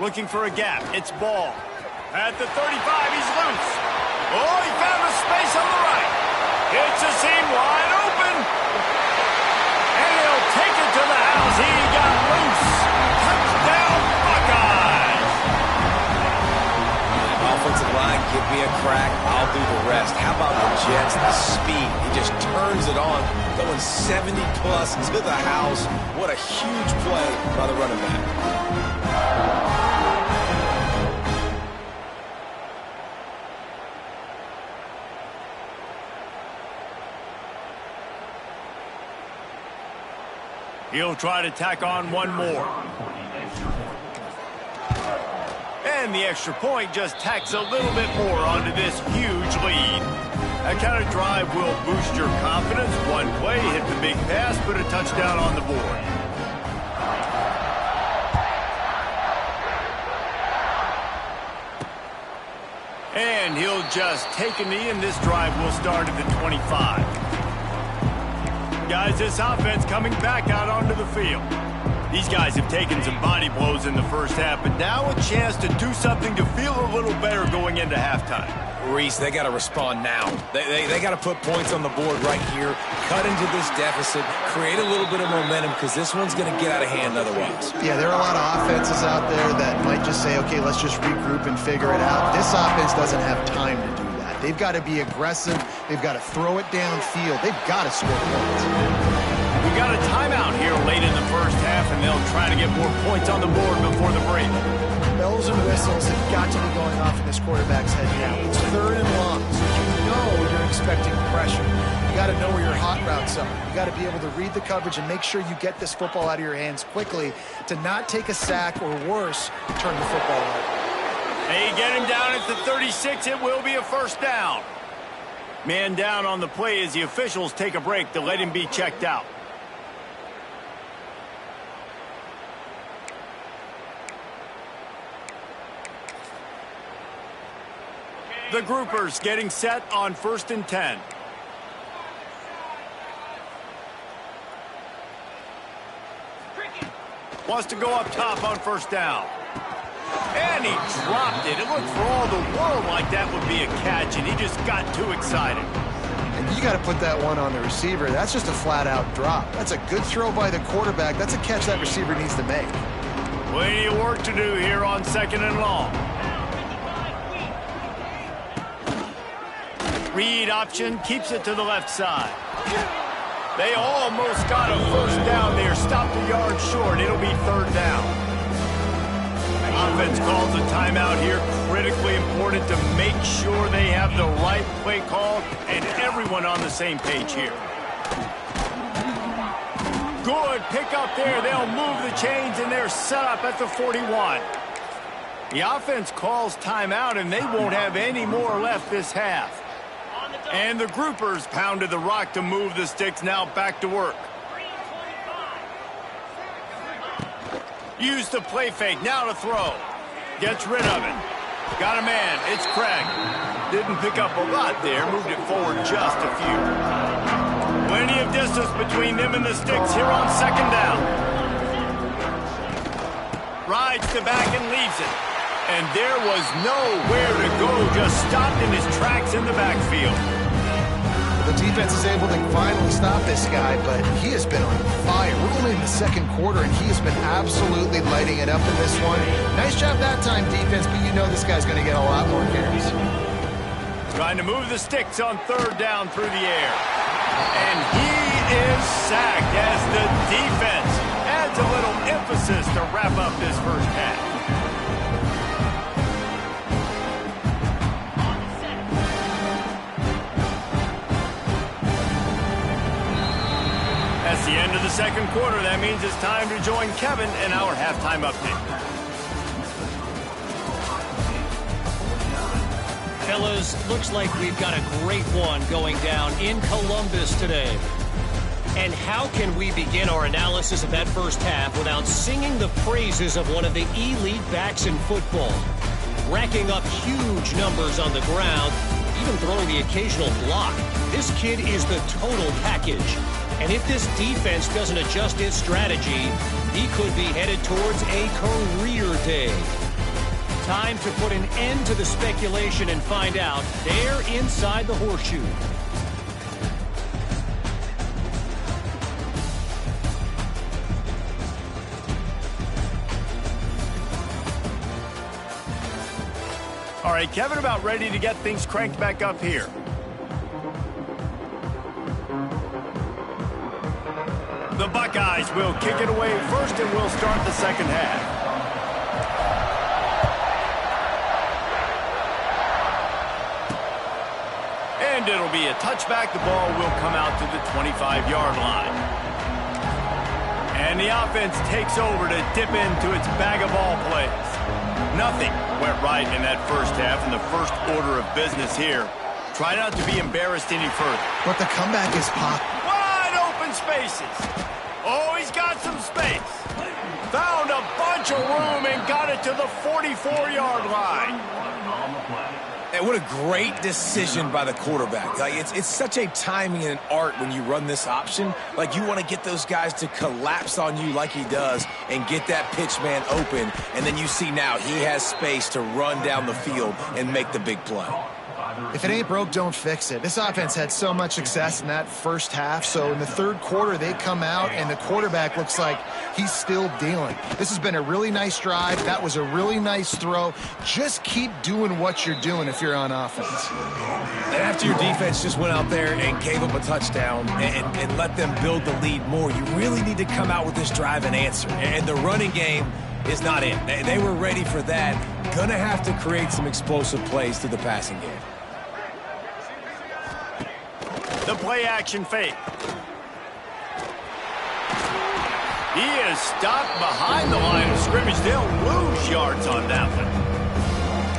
Looking for a gap. It's Ball. At the 35, he's loose. Oh, he found a space on the right. It's a seam wide open. And he'll take it to the house. He got loose. Touchdown, Buckeyes. Offensive line, give me a crack. I'll do the rest. How about the Jets? The speed. He just turns it on, going 70-plus to the house. What a huge play by the running back. He'll try to tack on one more. And the extra point just tacks a little bit more onto this huge lead. That kind of drive will boost your confidence. One play, hit the big pass, put a touchdown on the board. And he'll just take a knee, and this drive will start at the 25. Guys, this offense coming back out onto the field. These guys have taken some body blows in the first half, but now a chance to do something to feel a little better going into halftime. Reese, they got to respond now. They got to put points on the board right here, cut into this deficit, create a little bit of momentum, because this one's going to get out of hand otherwise. Yeah, there are a lot of offenses out there that might just say, okay, let's just regroup and figure it out. This offense doesn't have time to do that. They've got to be aggressive. They've got to throw it downfield. They've got to score points. We got a timeout here late in the first half, and they'll try to get more points on the board before the break. Bells and whistles have got to be going off in this quarterback's head now. It's 3rd and long, so you know you're expecting pressure. You got to know where your hot routes are. You got to be able to read the coverage and make sure you get this football out of your hands quickly to not take a sack or worse, turn the football over. They get him down at the 36. It will be a first down. Man down on the play as the officials take a break to let him be checked out. The groupers getting set on 1st and 10. Wants to go up top on 1st down. And he dropped it. It looked for all the world like that would be a catch, and he just got too excited. And you got to put that one on the receiver. That's just a flat-out drop. That's a good throw by the quarterback. That's a catch that receiver needs to make. Plenty of work to do here on 2nd and long. Read option, keeps it to the left side. They almost got a first down there. Stopped a yard short. It'll be 3rd down. Offense calls a timeout here. Critically important to make sure they have the right play call and everyone on the same page here. Good pick up there. They'll move the chains, and they're set up at the 41. The offense calls timeout, and they won't have any more left this half. And the groupers pounded the rock to move the sticks. Now back to work. Use the play fake. Now to throw. Gets rid of it. Got a man. It's Craig. Didn't pick up a lot there. Moved it forward just a few. Plenty of distance between them and the sticks here on 2nd down. Rides to back and leaves it. And there was nowhere to go. Just stopped in his tracks in the backfield. The defense is able to finally stop this guy, but he has been on fire. We're only in the second quarter, and he has been absolutely lighting it up in this one. Nice job that time, defense, but you know this guy's going to get a lot more carries. Trying to move the sticks on third down through the air. And he is sacked as the defense adds a little emphasis to wrap up this first half. That's the end of the second quarter. That means it's time to join Kevin in our halftime update. Fellas, looks like we've got a great one going down in Columbus today. And how can we begin our analysis of that first half without singing the praises of one of the elite backs in football? Racking up huge numbers on the ground, even throwing the occasional block. This kid is the total package. And if this defense doesn't adjust its strategy, he could be headed towards a career day. Time to put an end to the speculation and find out there inside the horseshoe. All right, Kevin, about ready to get things cranked back up here. The Buckeyes will kick it away first, and we'll start the second half. And it'll be a touchback. The ball will come out to the 25-yard line. And the offense takes over to dip into its bag of ball plays. Nothing went right in that first half, and the first order of business here. Try not to be embarrassed any further. But the comeback is pop. Wide open spaces. Oh, he's got some space. Found a bunch of room and got it to the 44-yard line. And what a great decision by the quarterback. Like it's such a timing and an art when you run this option. Like you want to get those guys to collapse on you like he does and get that pitch man open. And then you see now he has space to run down the field and make the big play. If it ain't broke, don't fix it. This offense had so much success in that first half, so in the third quarter, they come out, and the quarterback looks like he's still dealing. This has been a really nice drive. That was a really nice throw. Just keep doing what you're doing if you're on offense. And after your defense just went out there and gave up a touchdown and let them build the lead more, you really need to come out with this drive and answer. And the running game is not in. They were ready for that. Gonna have to create some explosive plays through the passing game. The play-action fake. He is stopped behind the line of scrimmage. They'll lose yards on that one.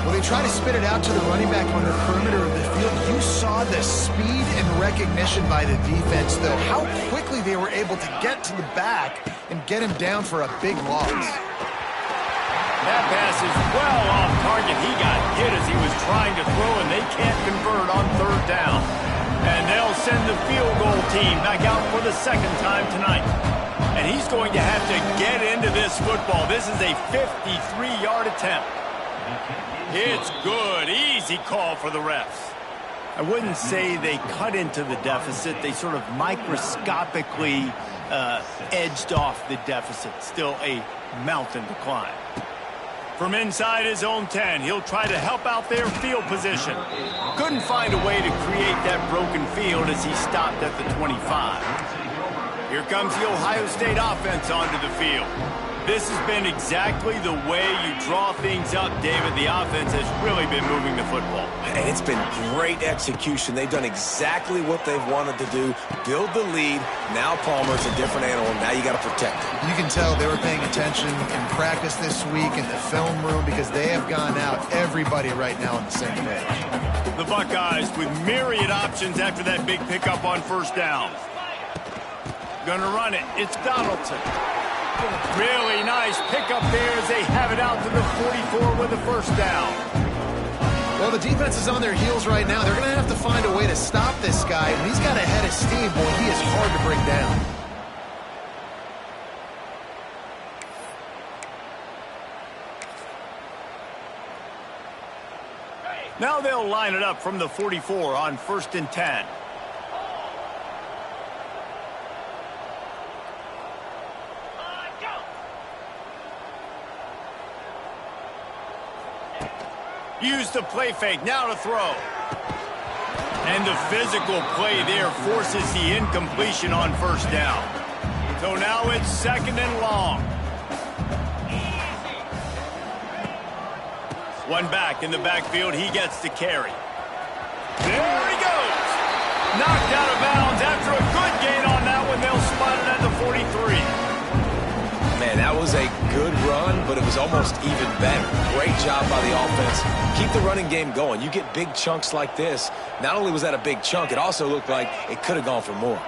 Well, they try to spit it out to the running back on the perimeter of the field. You saw the speed and recognition by the defense, though. How quickly they were able to get to the back and get him down for a big loss. That pass is well off target. He got hit as he was trying to throw, and they can't convert on third down. And they'll send the field goal team back out for the second time tonight. And he's going to have to get into this football. This is a 53-yard attempt. It's good. Easy call for the refs. I wouldn't say they cut into the deficit. They sort of microscopically edged off the deficit. Still a mountain to climb. From inside his own 10, he'll try to help out their field position. Couldn't find a way to create that broken field as he stopped at the 25. Here comes the Ohio State offense onto the field. This has been exactly the way you draw things up, David. The offense has really been moving the football. And it's been great execution. They've done exactly what they've wanted to do. Build the lead. Now Palmer's a different animal. Now you got to protect him. You can tell they were paying attention in practice this week in the film room because they have gone out, everybody right now on the same page. The Buckeyes with myriad options after that big pickup on first down. Gonna run it. It's Donaldson. Really nice pickup there as they have it out to the 44 with the first down. Well, the defense is on their heels right now. They're going to have to find a way to stop this guy. When he's got a head of steam, boy, he is hard to bring down. Now they'll line it up from the 44 on 1st and 10. Use the play fake, now to throw. And the physical play there forces the incompletion on first down. So now it's 2nd and long. One back in the backfield, he gets the carry. There he goes. Knocked out of bounds after a good gain on that one. They'll spot it at the 43. Man, that was a good run, but it was almost even better. Great job by the offense. Keep the running game going. You get big chunks like this. Not only was that a big chunk, it also looked like it could have gone for more.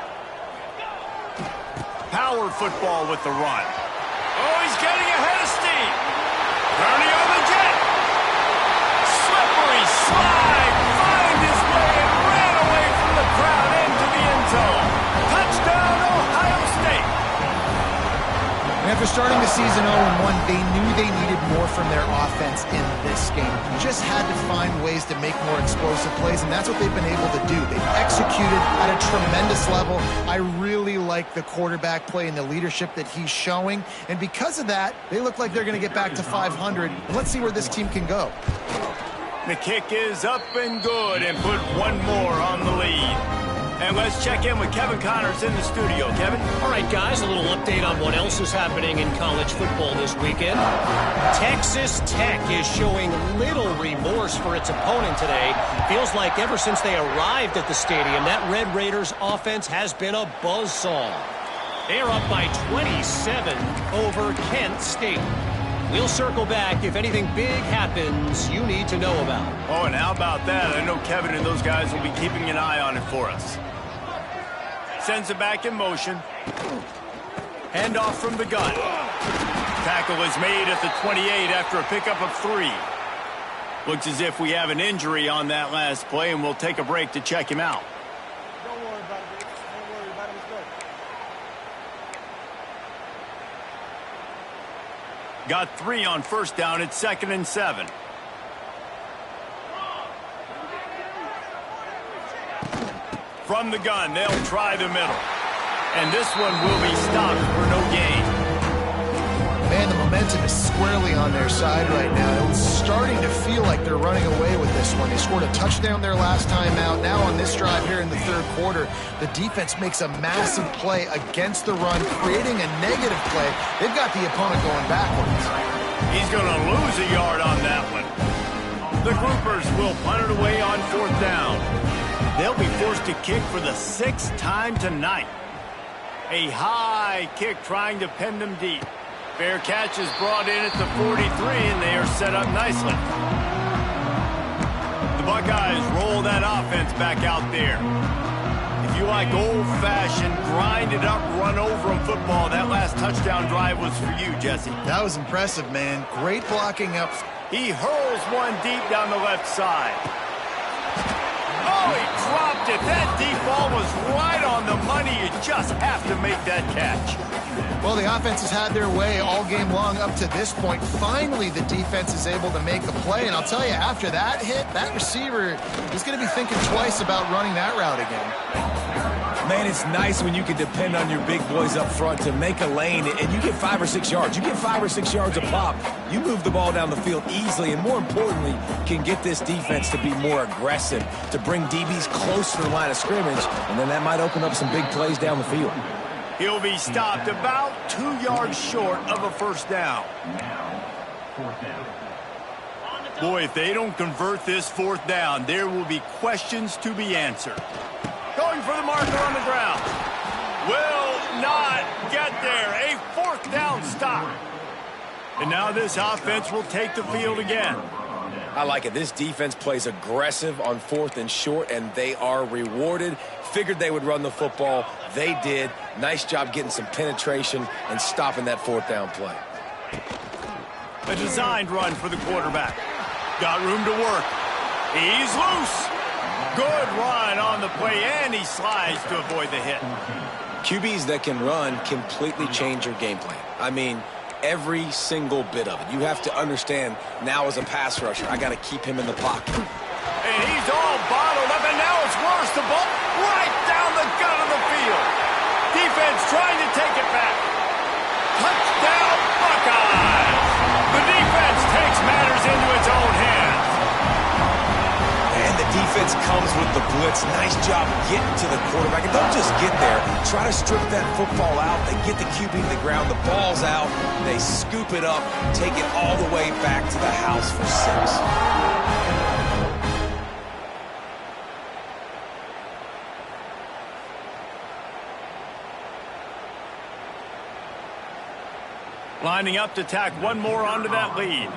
Power football with the run. Oh, he's getting ahead of steam. Bernie on the jet. Slippery slide. Find his way and ran away from the crowd into the end zone. Touchdown, Ohio State. After starting the season 0-1, they knew they needed more from their offense in this game. Just had to find ways to make more explosive plays, and that's what they've been able to do. They've executed at a tremendous level. I really like the quarterback play and the leadership that he's showing, and because of that, they look like they're going to get back to 500. And let's see where this team can go. The kick is up and good and put one more on the lead. And let's check in with Kevin Connors in the studio. Kevin? All right, guys, a little update on what else is happening in college football this weekend. Texas Tech is showing little remorse for its opponent today. Feels like ever since they arrived at the stadium, that Red Raiders offense has been a buzzsaw. They're up by 27 over Kent State. We'll circle back if anything big happens you need to know about. Oh, and how about that? I know Kevin and those guys will be keeping an eye on it for us. Sends it back in motion. Handoff from the gun. Tackle is made at the 28 after a pickup of 3. Looks as if we have an injury on that last play, and we'll take a break to check him out. Don't worry about it, Rich. Don't worry about it. Let's go. Got 3 on first down. It's 2nd and 7. From the gun, they'll try the middle. And this one will be stopped for no gain. Man, the momentum is squarely on their side right now. It's starting to feel like they're running away with this one. They scored a touchdown their last time out. Now on this drive here in the third quarter, the defense makes a massive play against the run, creating a negative play. They've got the opponent going backwards. He's going to lose a yard on that one. The Groupers will punt it away on 4th down. They'll be forced to kick for the 6th time tonight. A high kick trying to pin them deep. Fair catch is brought in at the 43, and they are set up nicely. The Buckeyes roll that offense back out there. If you like old-fashioned, grind-it-up, run-over-'em football, that last touchdown drive was for you, Jesse. That was impressive, man. Great blocking up. He hurls one deep down the left side. Oh, he dropped it. That deep ball was right on the money. You just have to make that catch. Well, the offense has had their way all game long up to this point. Finally, the defense is able to make a play. And I'll tell you, after that hit, that receiver is going to be thinking twice about running that route again. Man, it's nice when you can depend on your big boys up front to make a lane, and you get 5 or 6 yards. You get 5 or 6 yards a pop. You move the ball down the field easily, and more importantly, can get this defense to be more aggressive, to bring DBs close to the line of scrimmage, and then that might open up some big plays down the field. He'll be stopped about 2 yards short of a first down. Boy, if they don't convert this 4th down, there will be questions to be answered. Going for the marker on the ground. Will not get there. A 4th down stop. And now this offense will take the field again. I like it. This defense plays aggressive on 4th and short, and they are rewarded. Figured they would run the football. They did. Nice job getting some penetration and stopping that 4th down play. A designed run for the quarterback. Got room to work. He's loose. Good run on the play, and he slides to avoid the hit. QBs that can run completely change your game plan. I mean, every single bit of it. You have to understand now as a pass rusher, I got to keep him in the pocket. And he's all bottled up, and now it's worse. The ball right down the gut of the field. Defense trying to take it back. Touchdown, Buckeyes. The defense takes matters into its own hands. comes with the blitz. Nice job getting to the quarterback. And don't just get there. Try to strip that football out. They get the QB to the ground. The ball's out. They scoop it up, take it all the way back to the house for 6. Lining up to tack one more onto that lead.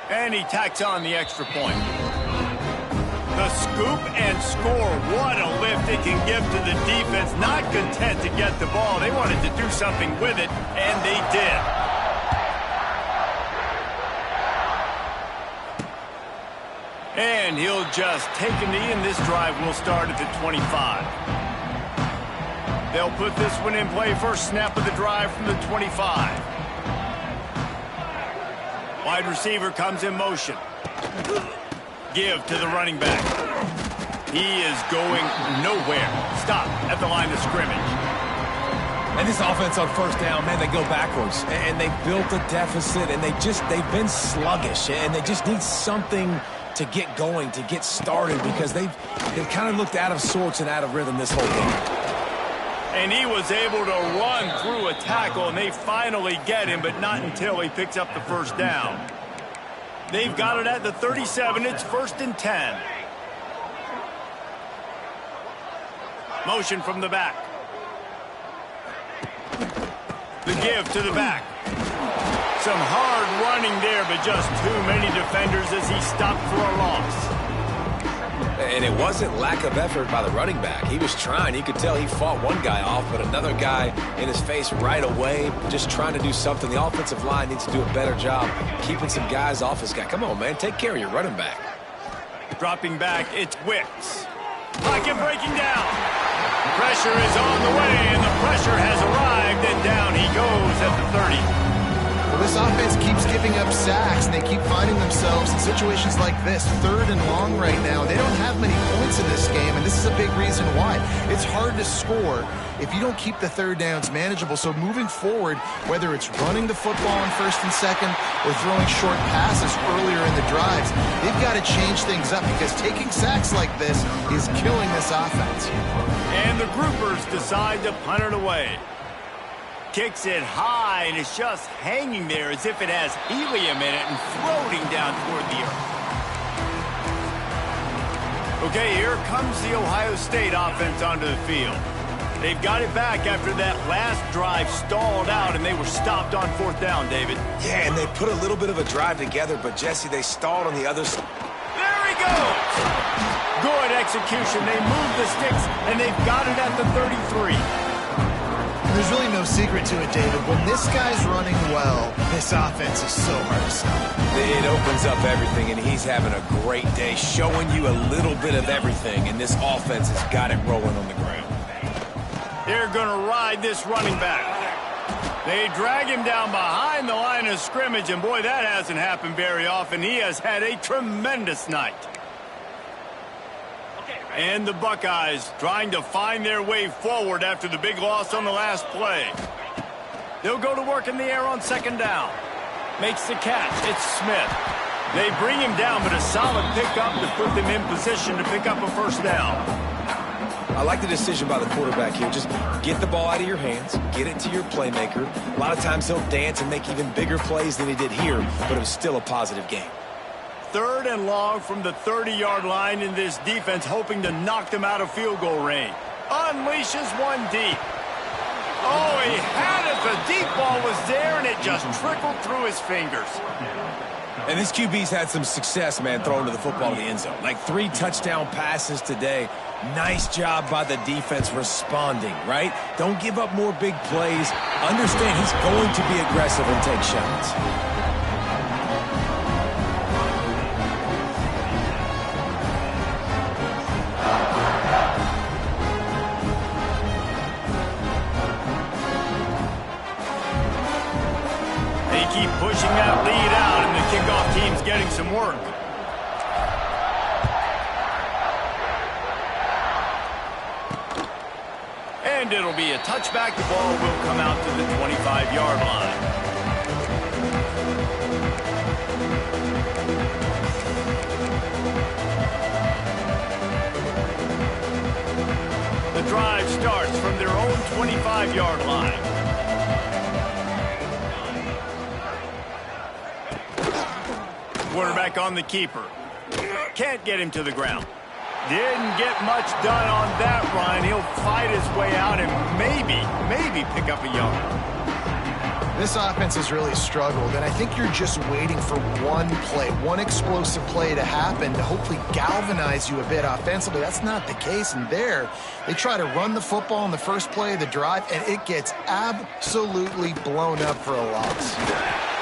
And he tacks on the extra point. The scoop and score. What a lift it can give to the defense. Not content to get the ball. They wanted to do something with it, and they did. And he'll just take a knee, and this drive will start at the 25. They'll put this one in play. First snap of the drive from the 25. Wide receiver comes in motion. Give to the running back. He is going nowhere. Stop at the line of scrimmage. And this offense on first down, man, they go backwards. And they built a deficit, and they've been sluggish. And they just need something to get going, to get started, because they've kind of looked out of sorts and out of rhythm this whole game. And he was able to run through a tackle, and they finally get him, but not until he picks up the first down. They've got it at the 37. It's 1st and 10. Motion from the back. The give to the back. Some hard running there, but just too many defenders as he stopped for a loss. And it wasn't lack of effort by the running back. He was trying. You could tell he fought one guy off, but another guy in his face right away, just trying to do something. The offensive line needs to do a better job keeping some guys off his guy. Come on, man. Take care of your running back. Dropping back, it's Wicks. Pocket breaking down. Pressure is on the way, and the pressure has arrived, and down he goes at the 30. Well, this offense keeps giving up sacks, and they keep finding themselves in situations like this, 3rd and long right now. They don't have many points in this game, and this is a big reason why. It's hard to score if you don't keep the 3rd downs manageable. So moving forward, whether it's running the football on 1st and 2nd or throwing short passes earlier in the drives, they've got to change things up, because taking sacks like this is killing this offense. And the groupers decide to punt it away. Kicks it high, and it's just hanging there as if it has helium in it and floating down toward the earth. Okay, here comes the Ohio State offense onto the field. They've got it back after that last drive stalled out, and they were stopped on 4th down, David. Yeah, and they put a little bit of a drive together, but, Jesse, they stalled on the other side. There he goes! Good execution. They moved the sticks, and they've got it at the 33. There's really no secret to it, David. When this guy's running well, this offense is so hard to stop. It opens up everything, and he's having a great day, showing you a little bit of everything, and this offense has got it rolling on the ground. They're going to ride this running back. They drag him down behind the line of scrimmage, and boy, that hasn't happened very often. He has had a tremendous night. And the Buckeyes trying to find their way forward after the big loss on the last play. They'll go to work in the air on 2nd down. Makes the catch. It's Smith. They bring him down, but a solid pickup to put them in position to pick up a 1st down. I like the decision by the quarterback here. Just get the ball out of your hands, get it to your playmaker. A lot of times he'll dance and make even bigger plays than he did here, but it was still a positive game. 3rd and long from the 30-yard line, in this defense hoping to knock them out of field goal range. Unleashes one deep. Oh, he had it. The deep ball was there, and it just trickled through his fingers. And this QB's had some success, man, throwing to the football to the end zone. Like 3 touchdown passes today. Nice job by the defense responding, right? Don't give up more big plays. Understand he's going to be aggressive and take shots. Keep pushing that lead out, and the kickoff team's getting some work. And it'll be a touchback. The ball will come out to the 25-yard line. drive starts from their own 25-yard line. Quarterback on the keeper. Can't get him to the ground. Didn't get much done on that run. He'll fight his way out and maybe pick up a yard. This offense has really struggled, and I think you're just waiting for one play, one explosive play to happen to hopefully galvanize you a bit offensively. That's not the case, and there, they try to run the football on the first play of the drive, and it gets absolutely blown up for a loss.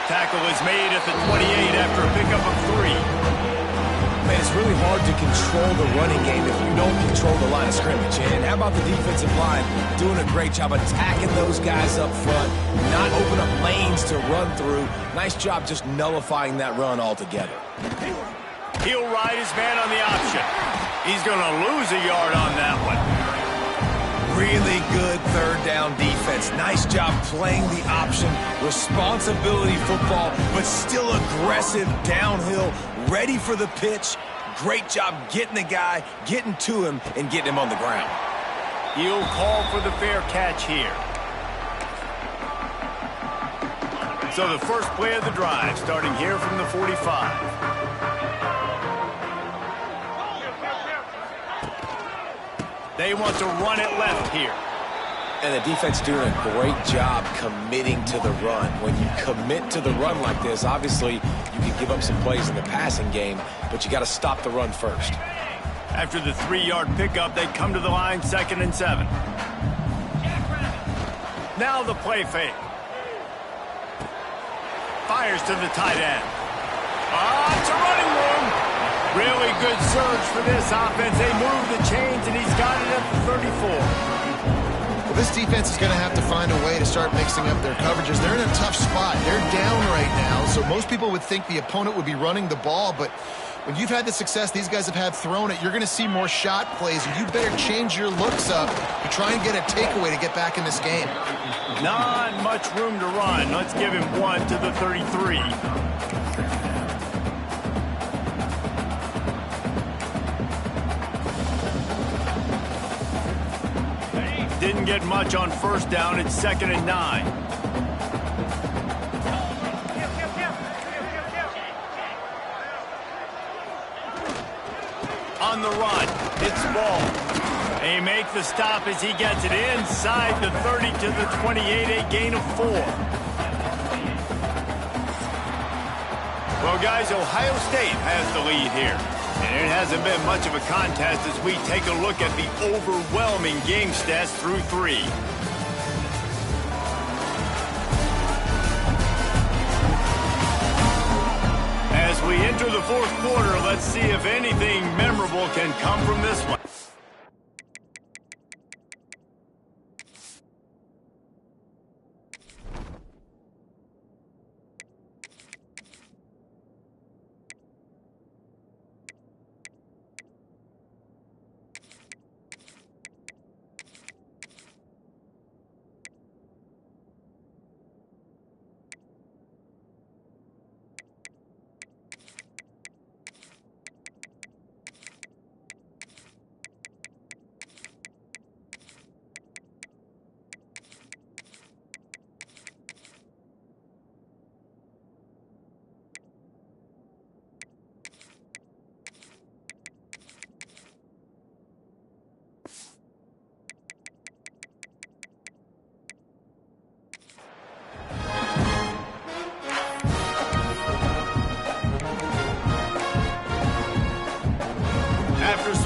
Tackle is made at the 28 after a pickup of 3. Man, it's really hard to control the running game if you don't control the line of scrimmage. And how about the defensive line doing a great job attacking those guys up front, not open up lanes to run through. Nice job just nullifying that run altogether. He'll ride his man on the option. He's going to lose a yard on that one. Really good third down defense. Nice job playing the option. Responsibility football, but still aggressive downhill, ready for the pitch. Great job getting the guy, getting to him, and getting him on the ground. He'll call for the fair catch here. So the first play of the drive, starting here from the 45. They want to run it left here. And the defense doing a great job committing to the run. When you commit to the run like this, obviously you can give up some plays in the passing game, but you got to stop the run first. After the 3-yard pickup, they come to the line, 2nd and 7. Now the play fake. Fires to the tight end. It's a running room. Really good surge for this offense. They move the chains, and he's got it at the 34. Well, this defense is going to have to find a way to start mixing up their coverages. They're in a tough spot. They're down right now, so most people would think the opponent would be running the ball, but when you've had the success these guys have had throwing it, you're going to see more shot plays, and you better change your looks up to try and get a takeaway to get back in this game. Not much room to run. Let's give him one to the 33. Didn't get much on first down. It's 2nd and 9. On the run, it's ball. They make the stop as he gets it inside the 30 to the 28, a gain of 4. Well, guys, Ohio State has the lead here. And it hasn't been much of a contest as we take a look at the overwhelming game stats through 3. As we enter the 4th quarter, let's see if anything memorable can come from this one.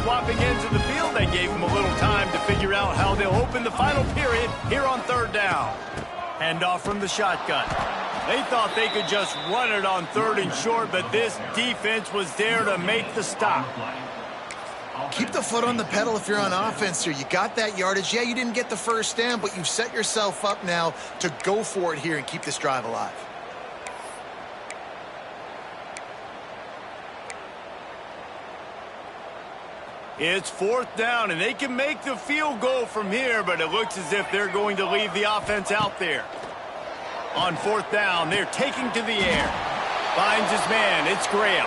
Swapping ends of the field, they gave him a little time to figure out how they'll open the final period here on 3rd down. Handoff from the shotgun. They thought they could just run it on 3rd and short, but this defense was there to make the stop. Keep the foot on the pedal if you're on offense here. You got that yardage. Yeah, you didn't get the first down, but you've set yourself up now to go for it here and keep this drive alive. It's 4th down, and they can make the field goal from here, but it looks as if they're going to leave the offense out there. On 4th down, they're taking to the air. Finds his man. It's Graham.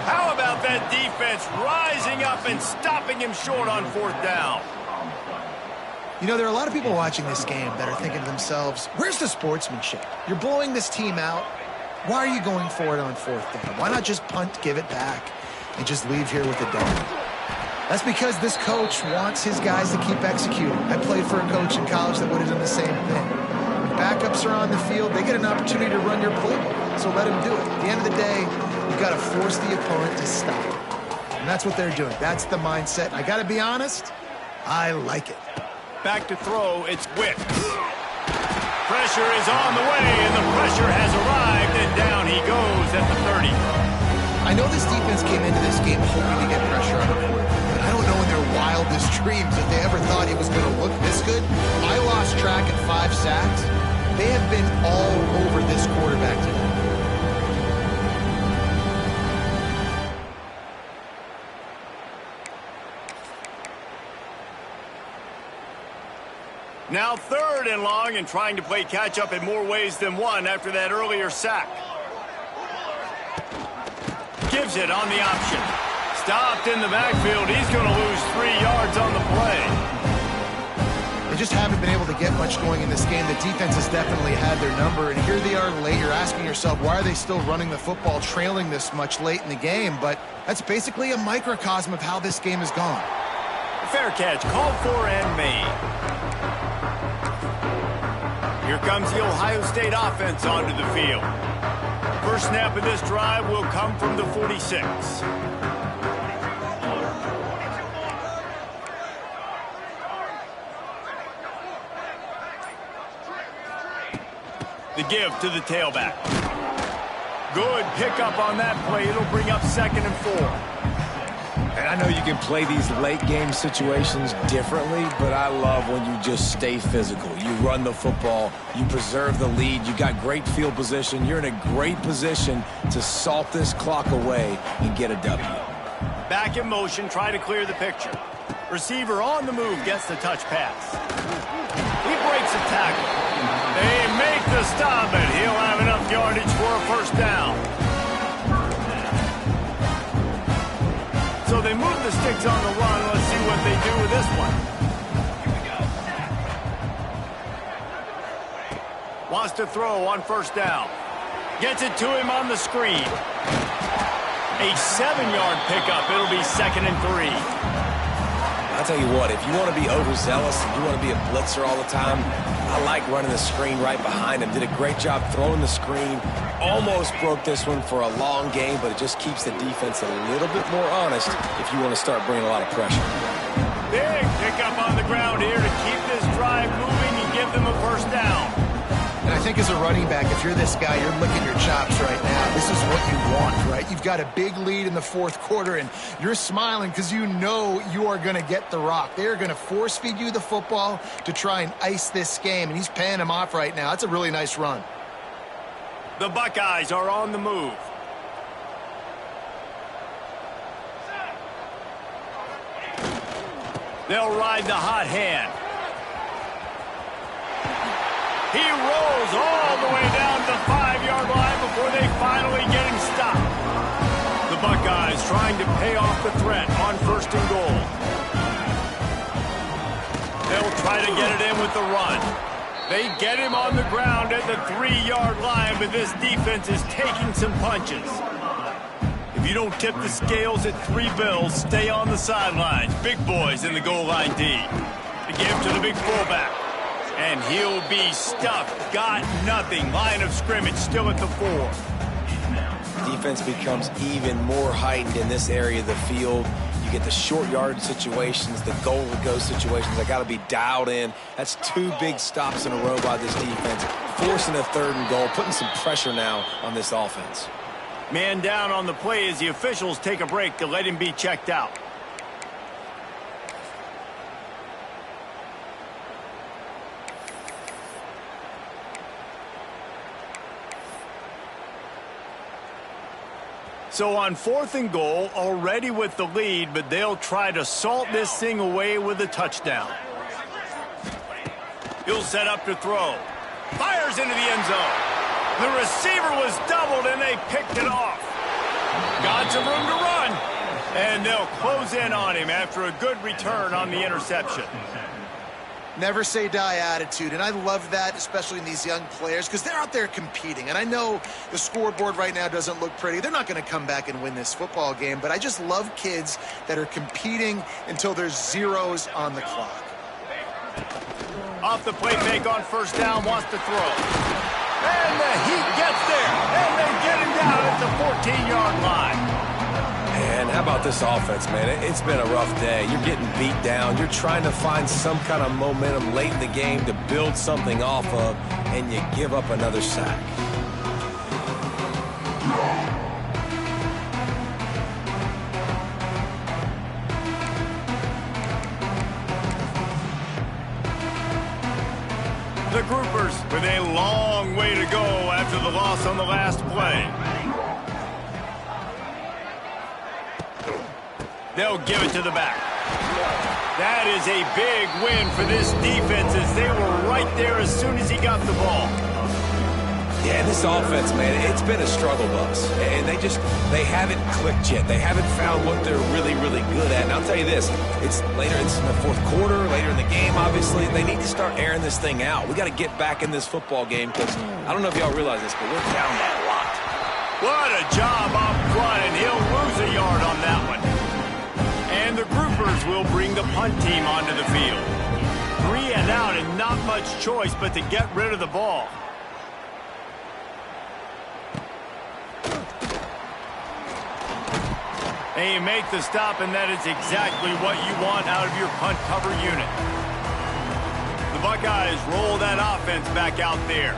How about that defense rising up and stopping him short on 4th down? You know, there are a lot of people watching this game that are thinking to themselves, where's the sportsmanship? You're blowing this team out. Why are you going for it on 4th down? Why not just punt, give it back, and just leave here with a dog? That's because this coach wants his guys to keep executing. I played for a coach in college that would have done the same thing. When backups are on the field, they get an opportunity to run your playbook, so let them do it. At the end of the day, you've got to force the opponent to stop. And that's what they're doing. That's the mindset. I got to be honest, I like it. Back to throw, it's Witt. Pressure is on the way, and the pressure has arrived, and down he goes at the 30. I know this defense came into this game hoping to get pressure on the quarterback, but I don't know in their wildest dreams if they ever thought he was going to look this good. I lost track at 5 sacks. They have been all over this quarterback today. Now 3rd and long, and trying to play catch-up in more ways than one after that earlier sack. Gives it on the option. Stopped in the backfield. He's going to lose 3 yards on the play. They just haven't been able to get much going in this game. The defense has definitely had their number, and here they are late. You're asking yourself, why are they still running the football, trailing this much late in the game? But that's basically a microcosm of how this game has gone. Fair catch, called for and made. Here comes the Ohio State offense onto the field. First snap of this drive will come from the 46. The give to the tailback. Good pickup on that play. It'll bring up 2nd and 4. And I know you can play these late game situations differently, but I love when you just stay physical. You run the football, you preserve the lead, you got great field position, you're in a great position to salt this clock away and get a W. Back in motion, try to clear the picture. Receiver on the move, gets the touch pass. He breaks a tackle. They make the stop, and he'll have enough yardage for a 1st down. So they move the sticks on the run. Let's see what they do with this one. Wants to throw on 1st down. Gets it to him on the screen. A 7-yard pickup. It'll be 2nd and 3. I'll tell you what, if you want to be overzealous and you want to be a blitzer all the time, I like running the screen right behind him. Did a great job throwing the screen. Almost broke this one for a long game, but it just keeps the defense a little bit more honest if you want to start bringing a lot of pressure. Big pickup on the ground here to keep this drive moving and give them a 1st down. And I think as a running back, if you're this guy, you're licking your chops right now. This is what you want, right? You've got a big lead in the 4th quarter, and you're smiling because you know you are going to get the rock. They're going to force feed you the football to try and ice this game, and he's paying him off right now. That's a really nice run. The Buckeyes are on the move. They'll ride the hot hand. He rolls all the way down the 5-yard line before they finally get him stopped. The Buckeyes trying to pay off the threat on 1st and goal. They'll try to get it in with the run. They get him on the ground at the 3-yard line, but this defense is taking some punches. If you don't tip the scales at 3 bills, stay on the sidelines. Big boys in the goal line D. The give to the big fullback. And he'll be stuffed. Got nothing. Line of scrimmage still at the 4. Defense becomes even more heightened in this area of the field. You get the short yard situations, the goal-to-go situations. They got to be dialed in. That's 2 big stops in a row by this defense, forcing a 3rd and goal, putting some pressure now on this offense. Man down on the play as the officials take a break to let him be checked out. So on 4th and goal, already with the lead, but they'll try to salt this thing away with a touchdown. He'll set up to throw. Fires into the end zone. The receiver was doubled, and they picked it off. Got some room to run, and they'll close in on him after a good return on the interception. never say die attitude, and I love that, especially in these young players, because they're out there competing. And I know the scoreboard right now doesn't look pretty. They're not going to come back and win this football game, but I just love kids that are competing until there's zeros on the clock. Off the play fake on first down, wants to throw. And the Heat gets there, and they get him down at the 14-yard line. And how about this offense, man? It's been a rough day. You're getting beat down. You're trying to find some kind of momentum late in the game to build something off of, and you give up another sack. The Groupers with a long way to go after the loss on the last play. They'll give it to the back. That is a big win for this defense as they were right there as soon as he got the ball. Yeah, this offense, man, it's been a struggle bus. And they haven't clicked yet. They haven't found what they're really, really good at. And I'll tell you this, it's later in the fourth quarter, later in the game, obviously. They need to start airing this thing out. We got to get back in this football game because I don't know if y'all realize this, but we're down that lot. What a job up front, and he'll lose a yard on that one. And the Groupers will bring the punt team onto the field. 3 and out and not much choice but to get rid of the ball. They make the stop, and that is exactly what you want out of your punt cover unit. The Buckeyes roll that offense back out there.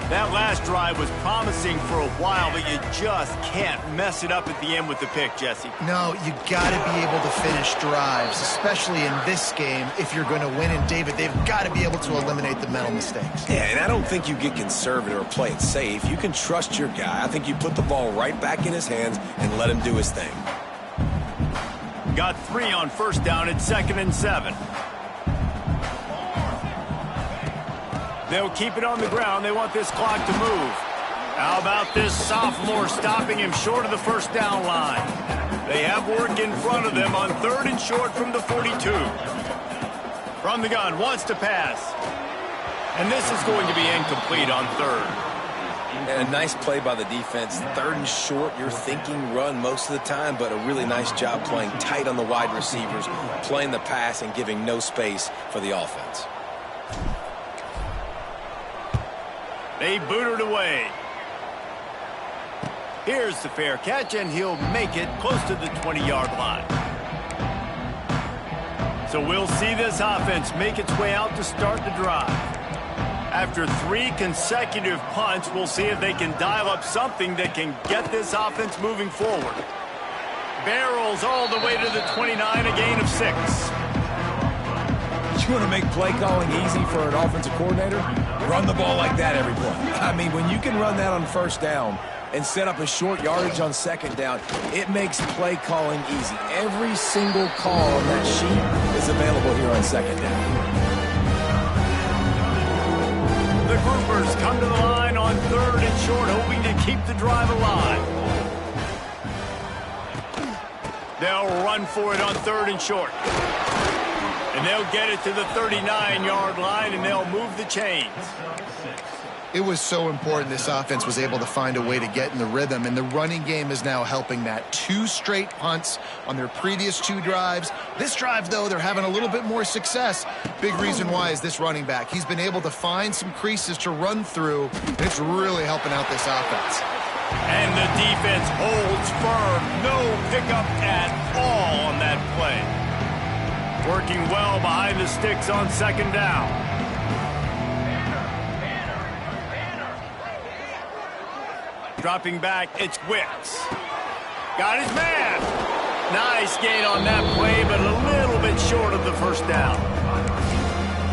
That last drive was promising for a while, but you just can't mess it up at the end with the pick, Jesse. No, you got to be able to finish drives, especially in this game if you're going to win. And, David, they've got to be able to eliminate the mental mistakes. Yeah, and I don't think you get conservative or play it safe. You can trust your guy. I think you put the ball right back in his hands and let him do his thing. Got 3 on first down at 2nd and 7. They'll keep it on the ground. They want this clock to move. How about this sophomore stopping him short of the first down line? They have work in front of them on 3rd and short from the 42. From the gun, wants to pass. And this is going to be incomplete on 3rd. And a nice play by the defense. 3rd and short, you're thinking run most of the time, but a really nice job playing tight on the wide receivers, playing the pass and giving no space for the offense. They boot it away. Here's the fair catch, and he'll make it close to the 20-yard line. So we'll see this offense make its way out to start the drive. After 3 consecutive punts, we'll see if they can dial up something that can get this offense moving forward. Barrels all the way to the 29, a gain of 6. You want to make play calling easy for an offensive coordinator? Run the ball like that every play. I mean, when you can run that on first down and set up a short yardage on second down, it makes play calling easy. Every single call on that sheet is available here on second down. The Groupers come to the line on 3rd and short, hoping to keep the drive alive. They'll run for it on 3rd and short. And they'll get it to the 39-yard line, and they'll move the chains. It was so important this offense was able to find a way to get in the rhythm, and the running game is now helping that. 2 straight punts on their previous 2 drives. This drive, though, they're having a little bit more success. Big reason why is this running back. He's been able to find some creases to run through, and it's really helping out this offense. And the defense holds firm. No pickup at all on that play. Working well behind the sticks on 2nd down. Dropping back, it's Wicks. Got his man. Nice gain on that play, but a little bit short of the first down.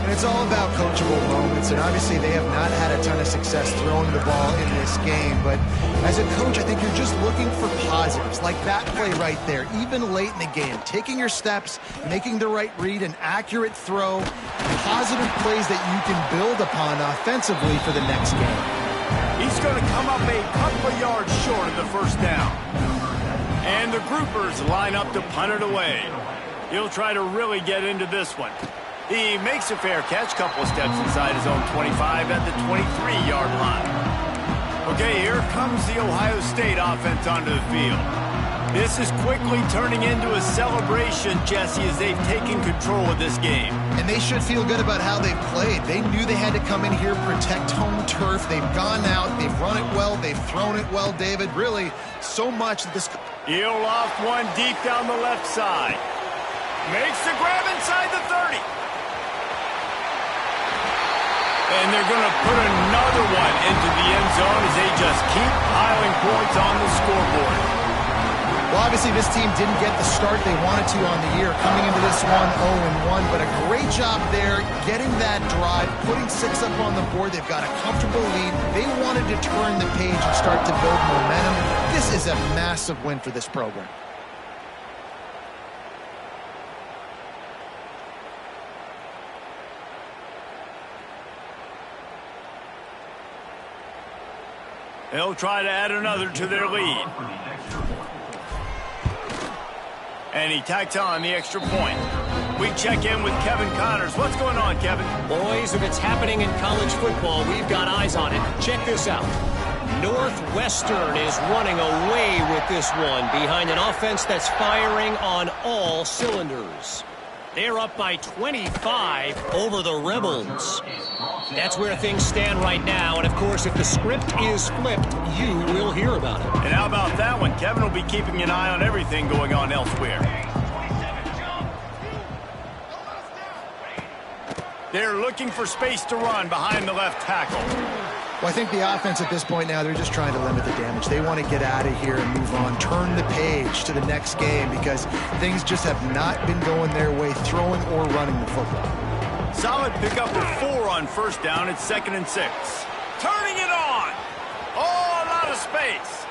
And it's all about coachable moments, and obviously they have not had a ton of success throwing the ball in this game, but as a coach, I think you're just looking for positives, like that play right there, even late in the game, taking your steps, making the right read, an accurate throw, positive plays that you can build upon offensively for the next game. He's going to come up a couple of yards short of the first down. And the Groupers line up to punt it away. He'll try to really get into this one. He makes a fair catch, couple of steps inside his own 25 at the 23-yard line. Okay, here comes the Ohio State offense onto the field. This is quickly turning into a celebration, Jesse, as they've taken control of this game. And they should feel good about how they've played. They knew they had to come in here, protect home turf. They've gone out, they've run it well, they've thrown it well, David. Really, so much that this... He'll loft one deep down the left side. Makes the grab inside the 30. And they're going to put another one into the end zone as they just keep piling points on the scoreboard. Well, obviously, this team didn't get the start they wanted to on the year, coming into this one 0-1, but a great job there, getting that drive, putting 6 up on the board. They've got a comfortable lead. They wanted to turn the page and start to build momentum. This is a massive win for this program. They'll try to add another to their lead. And he tacks on the extra point. We check in with Kevin Connors. What's going on, Kevin? Boys, if it's happening in college football, we've got eyes on it. Check this out. Northwestern is running away with this one behind an offense that's firing on all cylinders. They're up by 25 over the Rebels. That's where things stand right now, and of course, if the script is flipped, you will hear about it. And how about that one? Kevin will be keeping an eye on everything going on elsewhere. They're looking for space to run behind the left tackle. Well, I think the offense at this point now, they're just trying to limit the damage. They want to get out of here and move on, turn the page to the next game because things just have not been going their way, throwing or running the football. Solid pickup of 4 on first down. It's 2nd and 6. Turning it on. Oh, a lot of space.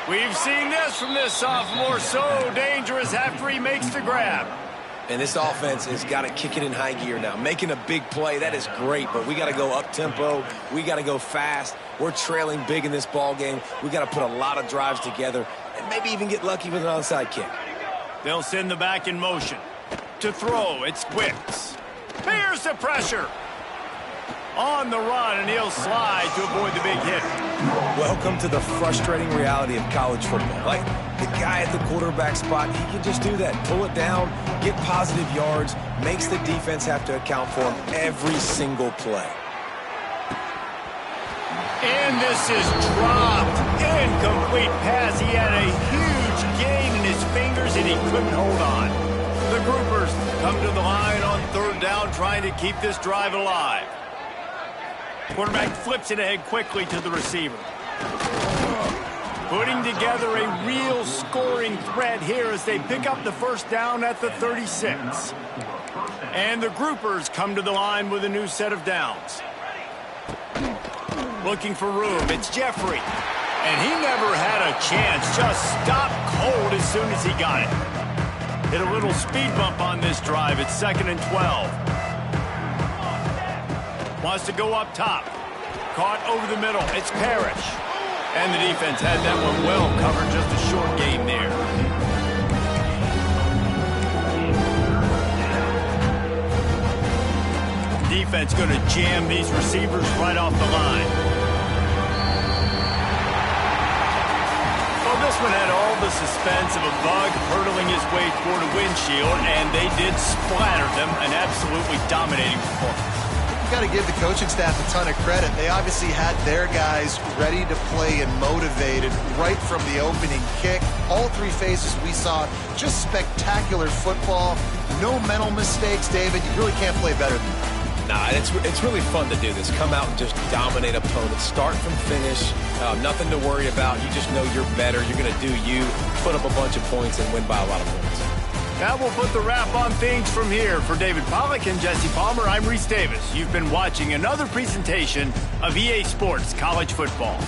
We've seen this from this sophomore. So dangerous after he makes the grab. And this offense has got to kick it in high gear now. Making a big play, that is great, but we got to go up-tempo. We got to go fast. We're trailing big in this ball game. We got to put a lot of drives together and maybe even get lucky with an onside kick. They'll send the back in motion. To throw, it's Wicks. Here's the pressure. On the run, and he'll slide to avoid the big hit. Welcome to the frustrating reality of college football. Like, the guy at the quarterback spot, he can just do that. Pull it down, get positive yards, makes the defense have to account for him every single play. And this is dropped. Incomplete pass. He had a huge gain in his fingers, and he couldn't hold on. The Groupers come to the line on 3rd down, trying to keep this drive alive. Quarterback flips it ahead quickly to the receiver. Putting together a real scoring threat here as they pick up the first down at the 36. And the Groupers come to the line with a new set of downs. Looking for room, it's Jeffrey. And he never had a chance, just stopped cold as soon as he got it. Hit a little speed bump on this drive, it's 2nd and 12. Wants to go up top. Caught over the middle. It's Parrish. And the defense had that one well covered. Just a short gain there. Defense going to jam these receivers right off the line. Well, this one had all the suspense of a bug hurtling his way toward a windshield, and they did splatter them. An absolutely dominating performance. Got to give the coaching staff a ton of credit. They obviously had their guys ready to play and motivated right from the opening kick. All 3 phases we saw, just spectacular football. No mental mistakes, David. You really can't play better than that. Nah, it's really fun to do this. Come out and just dominate opponents. Start from finish. Nothing to worry about. You just know you're better. You're going to do you, put up a bunch of points, and win by a lot of points. That will put the wrap on things from here. For David Pollack and Jesse Palmer, I'm Reese Davis. You've been watching another presentation of EA Sports College Football.